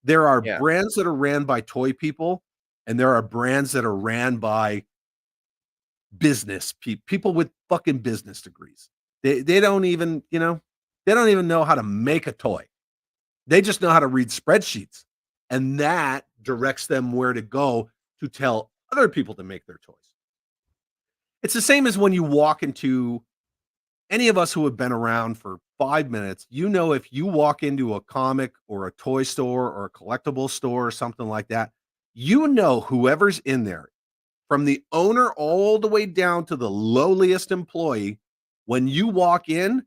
There are Yeah. brands that are ran by toy people, and there are brands that are ran by business people with fucking business degrees. They don't even, you know, they don't even know how to make a toy. They just know how to read spreadsheets, and that directs them where to go to tell other people to make their toys. It's the same as when you walk into any of us who have been around for 5 minutes, you know, if you walk into a comic or a toy store or a collectible store or something like that, you know whoever's in there, from the owner all the way down to the lowliest employee, when you walk in,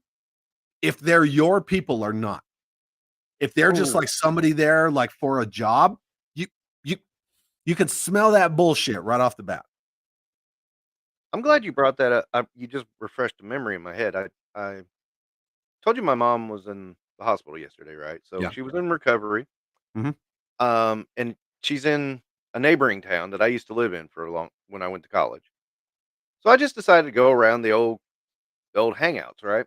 if they're your people or not. If they're just Oh, like somebody there like for a job, you you you can smell that bullshit right off the bat. I'm glad you brought that up. You just refreshed a memory in my head. I told you my mom was in the hospital yesterday, right? So Yeah. she was in recovery. Mhm. And she's in a neighboring town that I used to live in for a long when I went to college. So I just decided to go around the old hangouts, right?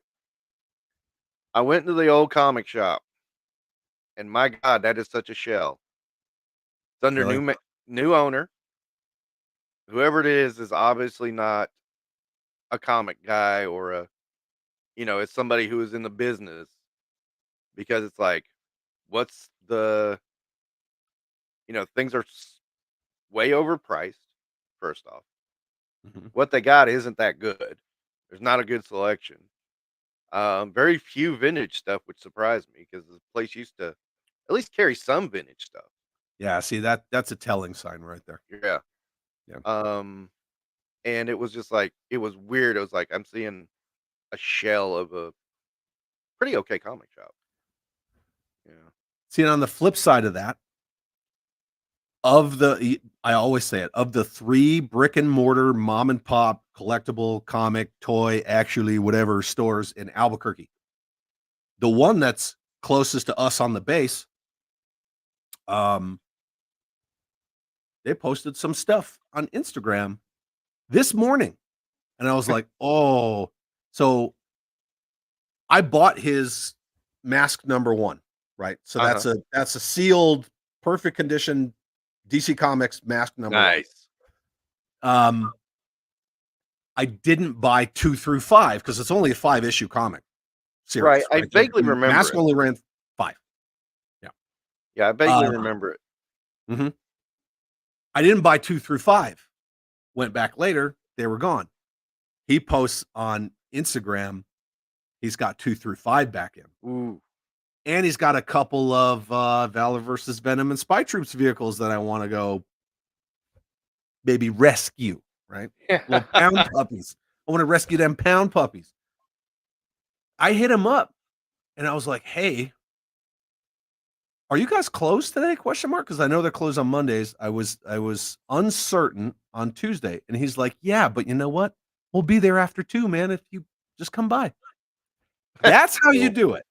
I went into the old comic shop, and my God, that is such a shell. It's under Really? new owner. Whoever it is obviously not a comic guy or it's somebody who is in the business because it's like, what's the, things are way overpriced. First off, Mhm. what they got isn't that good. There's not a good selection. Very few vintage stuff, which surprised me because the place used to at least carry some vintage stuff. Yeah, see that's a telling sign right there. Yeah. Yeah. Um, and it was just like it was weird. It was like I'm seeing a shell of a pretty okay comic shop. Yeah. See, and on the flip side of that, I always say it, of the 3 brick and mortar mom and pop collectible comic, toy, actually whatever stores in Albuquerque, the one that's closest to us on the base, um, they posted some stuff on Instagram this morning, and I was like, "Oh." So, I bought his mask number 1, right? So Uh huh. that's a sealed, perfect condition DC Comics mask number 1. Nice. Um, I didn't buy 2 through 5 because it's only a 5-issue comic Right. series, I right? vaguely remember Mask it. only ran 5. Yeah. Yeah, I vaguely Uh, remember it. mhm. I didn't buy 2 through 5. Went back later, they were gone. He posts on Instagram, he's got 2 through 5 back in. Ooh. And he's got a couple of, Valor versus Venom and Spy Troops vehicles that I wanna go maybe rescue, right? Little pound puppies. I wanna rescue them pound puppies. I hit him up, and I was like, "Hey, are you guys closed today?" Question mark, because I know they're closed on Mondays. I was uncertain on Tuesday, and he's like, "Yeah, but you know what? We'll be there after 2, man, if you just come by." That's how you Cool. do it.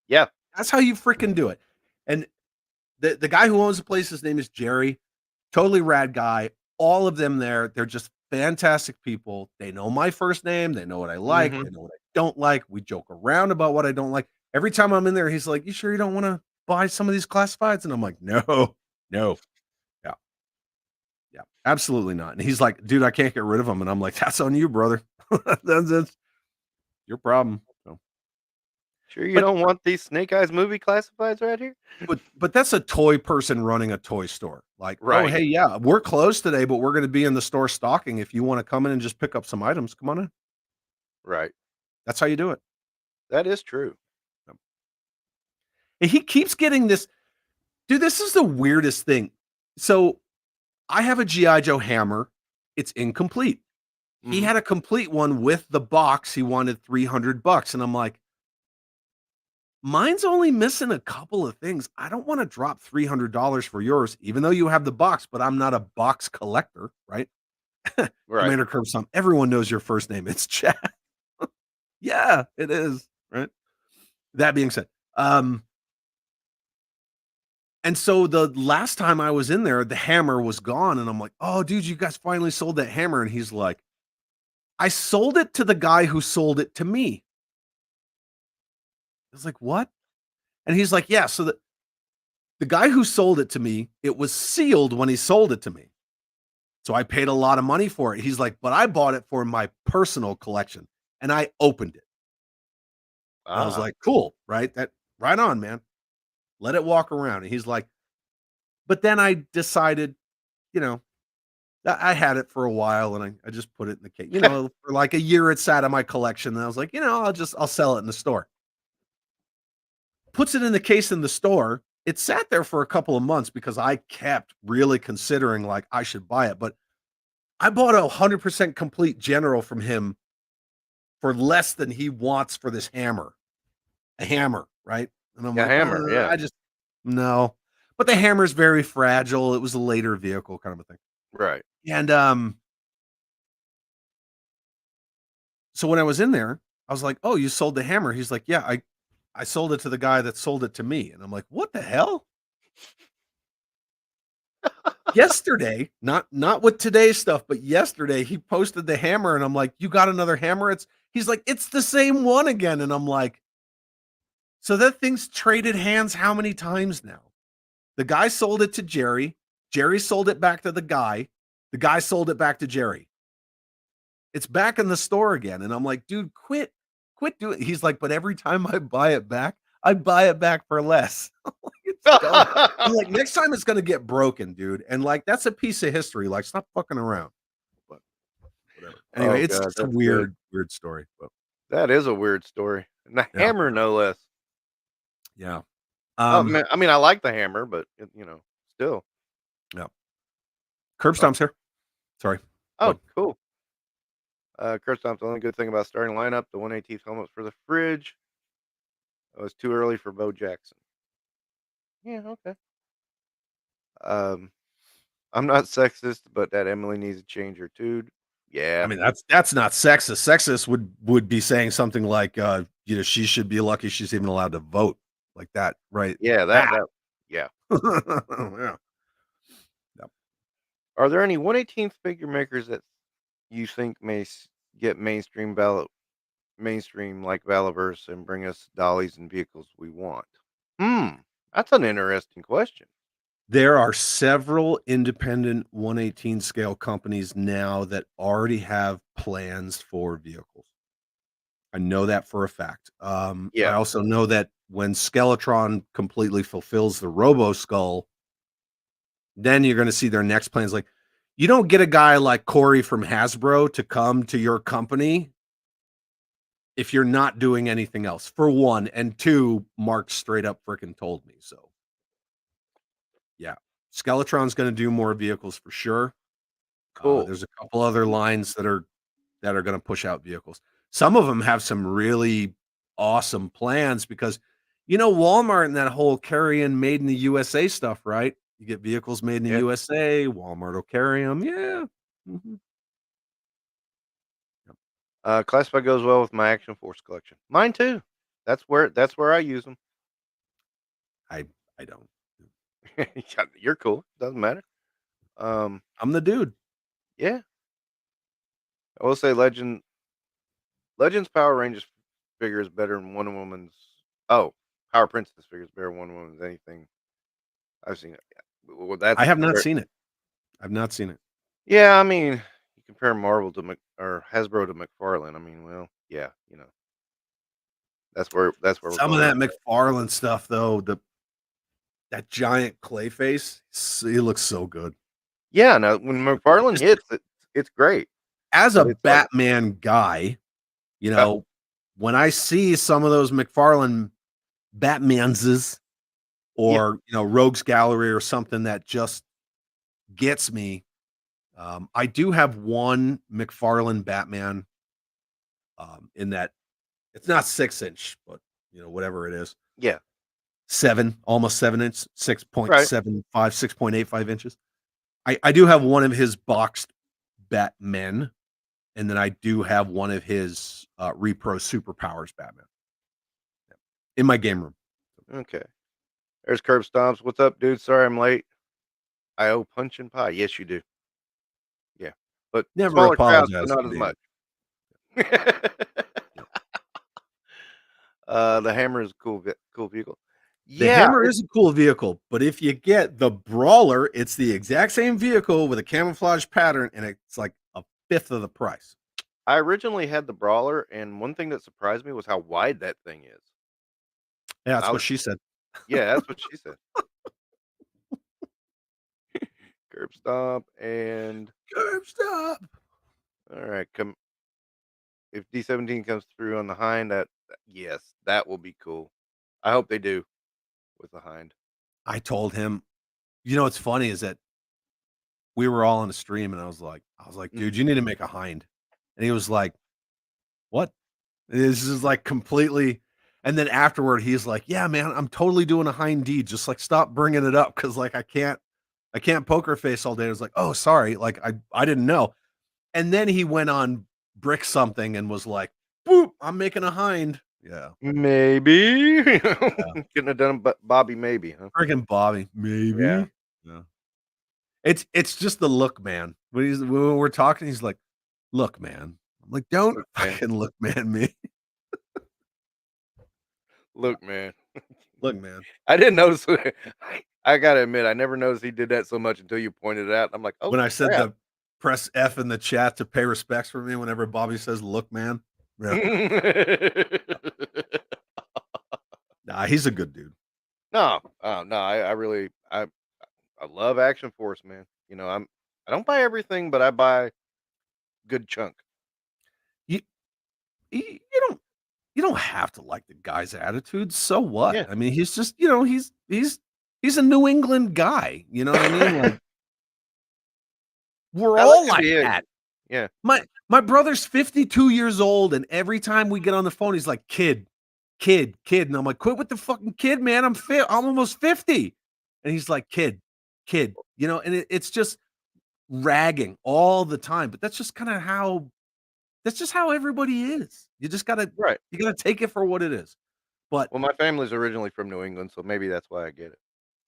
Yeah. That's how you freaking do it. And the guy who owns the place, his name is Jerry. Totally rad guy. All of them there, they're just fantastic people. They know my first name, they know what I like, Hmm. they know what I don't like. We joke around about what I don't like. Every time I'm in there, he's like, "You sure you don't wanna buy some of these classifieds?" And I'm like, "No, no." Yeah, yeah, absolutely not. And he's like, "Dude, I can't get rid of them." And I'm like, "That's on you, brother. That's your problem." So, Sure, you but don't want these Snake Eyes movie classifieds right here? but that's a toy person running a toy store. Like, "Oh, Right. hey, yeah, we're closed today, but we're gonna be in the store stocking. If you wanna come in and just pick up some items, come on in." Right. That's how you do it. That is true. And he keeps getting this dude, this is the weirdest thing. So, I have a GI Joe hammer. It's incomplete. He Hmm. had a complete one with the box. He wanted $300, and I'm like, "Mine's only missing a couple of things. I don't wanna drop $300 for yours, even though you have the box, but I'm not a box collector," right? Right. Commander Curbstomp, everyone knows your first name. It's Chad. Yeah, it is, right? That being said, um And so the last time I was in there, the hammer was gone, and I'm like, "Oh, dude, you guys finally sold that hammer." And he's like, "I sold it to the guy who sold it to me." I was like, "What?" And he's like, "Yeah, so the guy who sold it to me, it was sealed when he sold it to me. So I paid a lot of money for it." He's like, "But I bought it for my personal collection, and I opened it." And I was like, "Cool, right? Right on, man. Let it walk around." And he's like, "But then I decided, you know, I had it for a while, and I just put it in the case. For like a year it sat in my collection, and I was like, I'll sell it in the store." Puts it in the case in the store. It sat there for a couple of months because I kept really considering like I should buy it, but I bought a 100% complete general from him for less than he wants for this hammer. A hammer, right? And I'm Yeah, like, hammer, yeah. I just no. But the hammer's very fragile. It was a later vehicle kind of a thing. Right. And so when I was in there, I was like, "Oh, you sold the hammer?" He's like, "Yeah, I sold it to the guy that sold it to me." And I'm like, "What the hell?" Yesterday, not with today's stuff, but yesterday he posted the hammer and I'm like, "You got another hammer?" He's like, "It's the same one again." And I'm like, "So that thing's traded hands how many times now?" The guy sold it to Jerry. Jerry sold it back to the guy. The guy sold it back to Jerry. It's back in the store again. And I'm like, "Dude, quit doing." He's like, "But every time I buy it back, I buy it back for less." I'm like, "It's dumb." I'm like, "Next time it's gonna get broken, dude." And like, that's a piece of history. Like, stop fucking around. But whatever. Anyway, Oh it's god, just a that's good. weird story. But That is a weird story. And the yeah, hammer, no less. yeah. Oh man, I mean, I like the hammer, but still. Yeah. Curb Oh, Stomp's here. Sorry. Go oh, ahead. cool. Kurt Stump's the only good thing about starting lineup, the 118th helmet for the fridge. It was too early for Bo Jackson. Yeah, okay. Um, I'm not sexist, but that Emily needs a change or two. I Yeah, mean, that's not sexist. Sexist would be saying something like, she should be lucky she's even allowed to vote like that, right? yeah, That. yeah. Yeah. Yep. Are there any 118th figure makers that you think may get mainstream like Valaverse and bring us dollies and vehicles we want? Hmm, that's an interesting question. There are several independent 118 scale companies now that already have plans for vehicles. I know that for a fact. I Yeah, also know that when Skeletron completely fulfills the Robo Skull, then you're going to see their next plans. Like, you don't get a guy like Corey from Hasbro to come to your company if you're not doing anything else, for one. And two, Mark straight up freaking told me. So, yeah, Skeletron's going to do more vehicles for sure. cool. There's a couple other lines that are going to push out vehicles. Some of them have some really awesome plans because, Walmart and that whole carrying made in the USA stuff, right? You get vehicles made in the Yeah. USA, Walmart will carry them. Yeah. Mhm. Yep. Classified goes well with my Action Force collection. Mine too. That's where I use them. I I don't. Yeah, you're cool. Doesn't matter. Um, I'm the dude. yeah. I will say Legends Power Rangers figure is better than Wonder Woman's. Oh, Power Princess figure is better than Wonder Woman's anything I've seen. It. Yeah. Well, I have not seen it. I've not seen it. Yeah, I mean, you compare Marvel to or Hasbro to McFarlane. I mean, well, yeah, that's where we're Some of going. that McFarlane stuff, though, that giant clay face, he looks so good. Yeah, no, when McFarlane hits, it's great. As a But it's like, Batman guy, you uh, know, when I see some of those McFarlane Batmanses yeah, or, Rogues Gallery or something that just gets me. I do have one McFarlane Batman in that it's not 6-inch, but whatever it is. yeah, Almost 7 inch, right. 6.75, 6.85 inches. I do have one of his boxed Batmen, and then I do have one of his Repro Superpowers Batman in my game room. Okay. There's Curb Stomps. What's up, dude? Sorry I'm late. I owe punch and pie. Yes, you do. Yeah, but Never smaller crowds, but apologize not to as David. much. The Hammer is a cool vehicle. The Yeah, Hammer is a cool vehicle, but if you get the Brawler, it's the exact same vehicle with a camouflage pattern, and it's like a fifth of the price. I originally had the Brawler, and one thing that surprised me was how wide that thing is. Yeah, that's I what was she said. Yeah, that's what she said. Curb Stomp and Curb stop. all right, come if D17 comes through on the Hind, yes, that will be cool. I hope they do with the Hind. I told him, you know what's funny is that we were all on a stream, and I was like, dude, you need to make a Hind. And he was like, what? This is like completely. And then afterward, he's like, yeah, man, I'm totally doing a Hind D. Just like stop bringing it up because like I can't poker face all day. I was like, oh, sorry, like I didn't know. And then he went on Brick something and was like, boop, I'm making a Hind. Yeah. Maybe couldn't have done, but Bobby, maybe, huh? Friggin' Bobby, maybe. Yeah. Yeah. It's just the look, man. When we're talking, he's like, look, man. I'm like, don't Look, man. fucking look, man, me. Look, man. Look, man. I didn't notice. I gotta admit, I never noticed he did that so much until you pointed it out. I'm like, oh, When I said crap. the press F in the chat to pay respects for me whenever Bobby says, look, man. Yeah. Nah, he's a good dude. No, no, I really, I love Action Force, man. You know, I don't buy everything, but I buy good chunk. You, you don't you don't have to like the guy's attitude. So what? Yeah. I mean, he's just, he's a New England guy. You know what I mean? Like we're That all could like be it. that. Yeah. My brother's 52 years old, and every time we get on the phone, he's like, kid. And I'm like, quit with the fucking kid, man. I'm almost 50. And he's like, kid, and it's just ragging all the time. But that's just how everybody is. You just gotta Right. take it for what it is. But Well, my family's originally from New England, so maybe that's why I get it.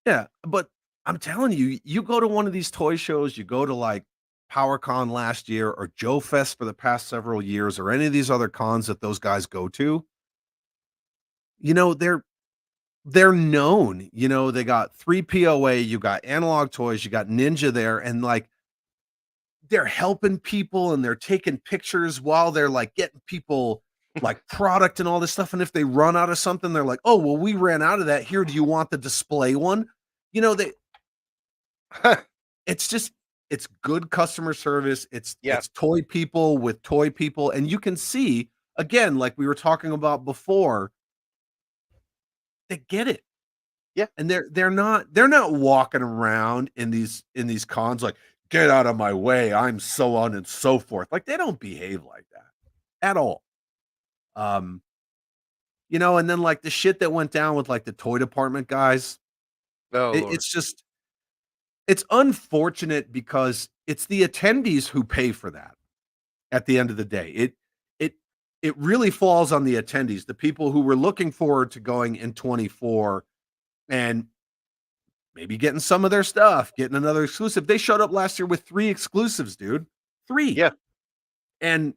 yeah, but I'm telling you, you go to one of these toy shows, you go to like PowerCon last year or Joe Fest for the past several years, or any of these other cons that those guys go to, they're known. They got 3POA, you got Analog Toys, you got Ninja there, and like they're helping people and they're taking pictures while they're like getting people like product and all this stuff. And if they run out of something, they're like, oh, well, we ran out of that. Here, do you want the display one? They it's good customer service. It's toy people with toy people. And you can see, again, like we were talking about before, they get it. Yeah. And they're not walking around in these cons like, get out of my way, I'm so on and so forth. Like they don't behave like that at all. And then like the shit that went down with like the toy department guys, Oh, Lord. it's unfortunate because it's the attendees who pay for that at the end of the day. It really falls on the attendees, the people who were looking forward to going in 24 and maybe getting some of their stuff, getting another exclusive. They showed up last year with 3 exclusives, dude. 3. Yeah. And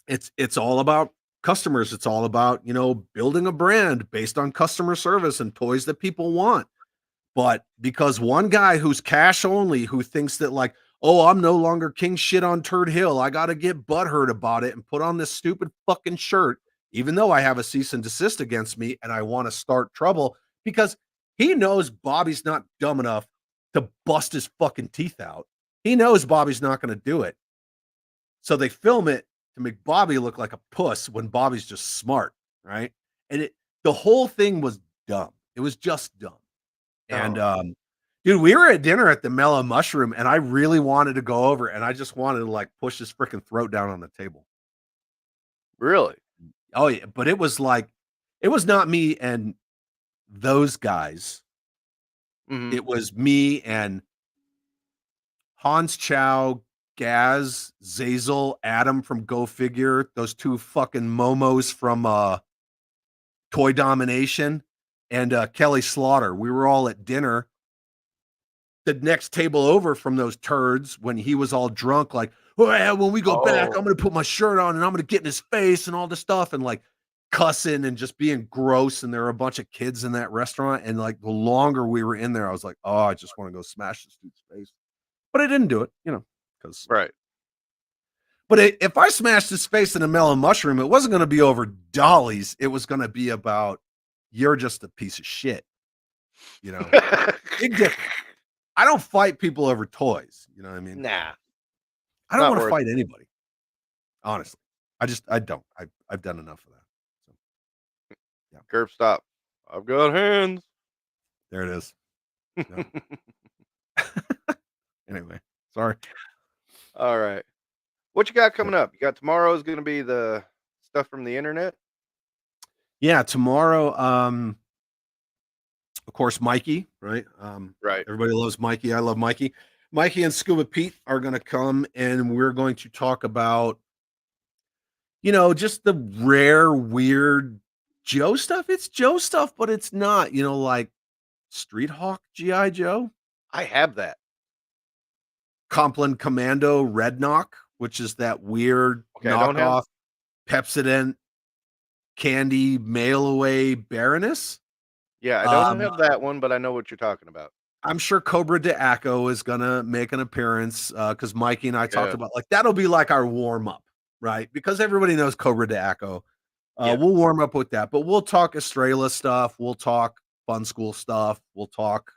it's all about customers. It's all about, building a brand based on customer service and toys that people want. But because one guy who's cash only, who thinks that like, oh, I'm no longer king shit on Turd Hill, I got to get butthurt about it and put on this stupid fucking shirt, even though I have a cease and desist against me and I want to start trouble, because he knows Bobby's not dumb enough to bust his fucking teeth out. He knows Bobby's not going to do it. So they film it to make Bobby look like a puss when Bobby's just smart, right? And the whole thing was dumb. It was just dumb. And dude, we were at dinner at the Mellow Mushroom, and I really wanted to go over, and I just wanted to like push his freaking throat down on the table. Really? Oh yeah, but it was not me and those guys. Mhm. It was me and Hans Chow, Gaz, Zazel, Adam from Go Figure, those 2 fucking momos from Toy Domination, and Kelly Slaughter. We were all at dinner the next table over from those turds when he was all drunk, like, oh yeah, when we go back, I'm gonna put my shirt on and I'm gonna get in his face and all this stuff, and like cussing and just being gross. And there were a bunch of kids in that restaurant. And like the longer we were in there, I was like, oh, I just want to go smash this dude's face. But I didn't do it, because Right. But if I smashed his face in a melon mushroom, it wasn't going to be over Dollies. It was going to be about, you're just a piece of shit. Big difference. I don't fight people over toys. You know what I mean? Nah. I don't Not want to worth fight anybody. Honestly. I don't. I've done enough of that. So, Curb stop. I've got hands. there it is. No. Anyway, sorry. All right. What you got coming up? You got tomorrow's going to be the stuff from the internet. Yeah, tomorrow, of course, Mikey, right? Right. Everybody loves Mikey. I love Mikey. Mikey and Scuba Pete are going to come, and we're going to talk about, just the rare, weird Joe stuff. It's Joe stuff, but it's not, like Street Hawk G.I. Joe. I have that. Compline Commando Red Knock, which is that weird Okay, I don't have- knockoff Pepsodent candy mail away Baroness. Yeah, I don't have that one, but I know what you're talking about. I'm sure Cobra de Acco is gonna make an appearance because Mikey and I talked about, like, that'll be like our warm up, right? Because everybody knows Cobra de Acco. We'll warm up with that, but we'll talk Estrella stuff. We'll talk Fun School stuff. We'll talk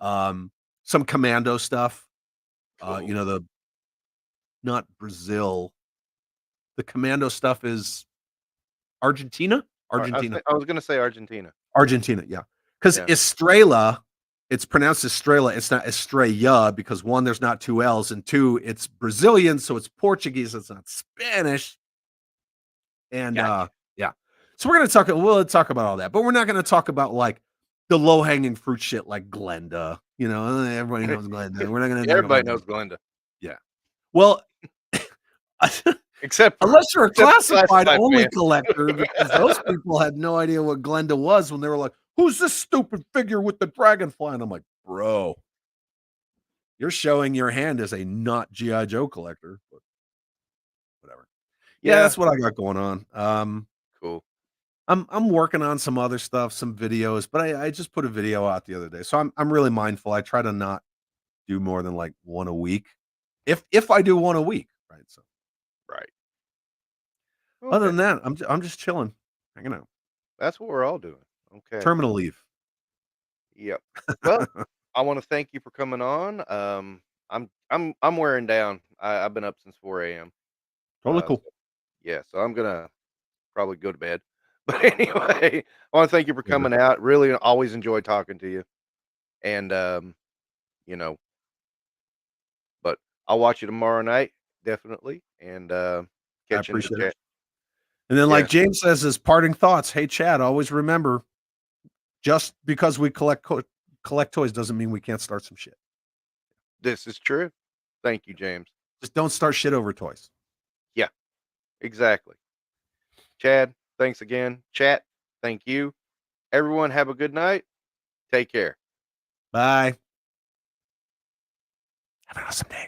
some Commando stuff. Cool. Not Brazil. The Commando stuff is Argentina. I was going to say Argentina. Argentina, yeah. Because Estrella, it's pronounced Estrella. It's not Estrella because, one, there's not two L's, and two, it's Brazilian, so it's Portuguese. It's not Spanish. And yeah, so we'll talk about all that, but we're not going to talk about like the low hanging fruit shit like Glenda. Everybody knows Glenda. We're not going to. Everybody knows Glenda. Yeah. Well, except unless you're a classified only fan. collector, because those people had no idea what Glenda was when they were like, "Who's this stupid figure with the dragonfly?" And I'm like, "Bro, you're showing your hand as a not GI Joe collector." But whatever. Yeah, that's what I got going on. Cool. I'm working on some other stuff, some videos, but I just put a video out the other day, so I'm really mindful. I try to not do more than like one a week, if I do one a week, right? So, right. Okay. Other than that, I'm just chilling, hanging out. That's what we're all doing. Okay. Terminal leave. Yep. Well, I want to thank you for coming on. I'm wearing down. I've been up since 4 a.m. Totally cool. So I'm gonna probably go to bed. But anyway, I want to thank you for coming out. Really, always enjoy talking to you. And but I'll watch you tomorrow night, definitely. And catch you in the chat. And then, like James says, as parting thoughts, hey Chad, always remember, just because we collect toys doesn't mean we can't start some shit. This is true. Thank you, James. Just don't start shit over toys. Yeah, exactly. Chad, thanks again. Chat, thank you. Everyone, have a good night. Take care. Bye. Have an awesome day.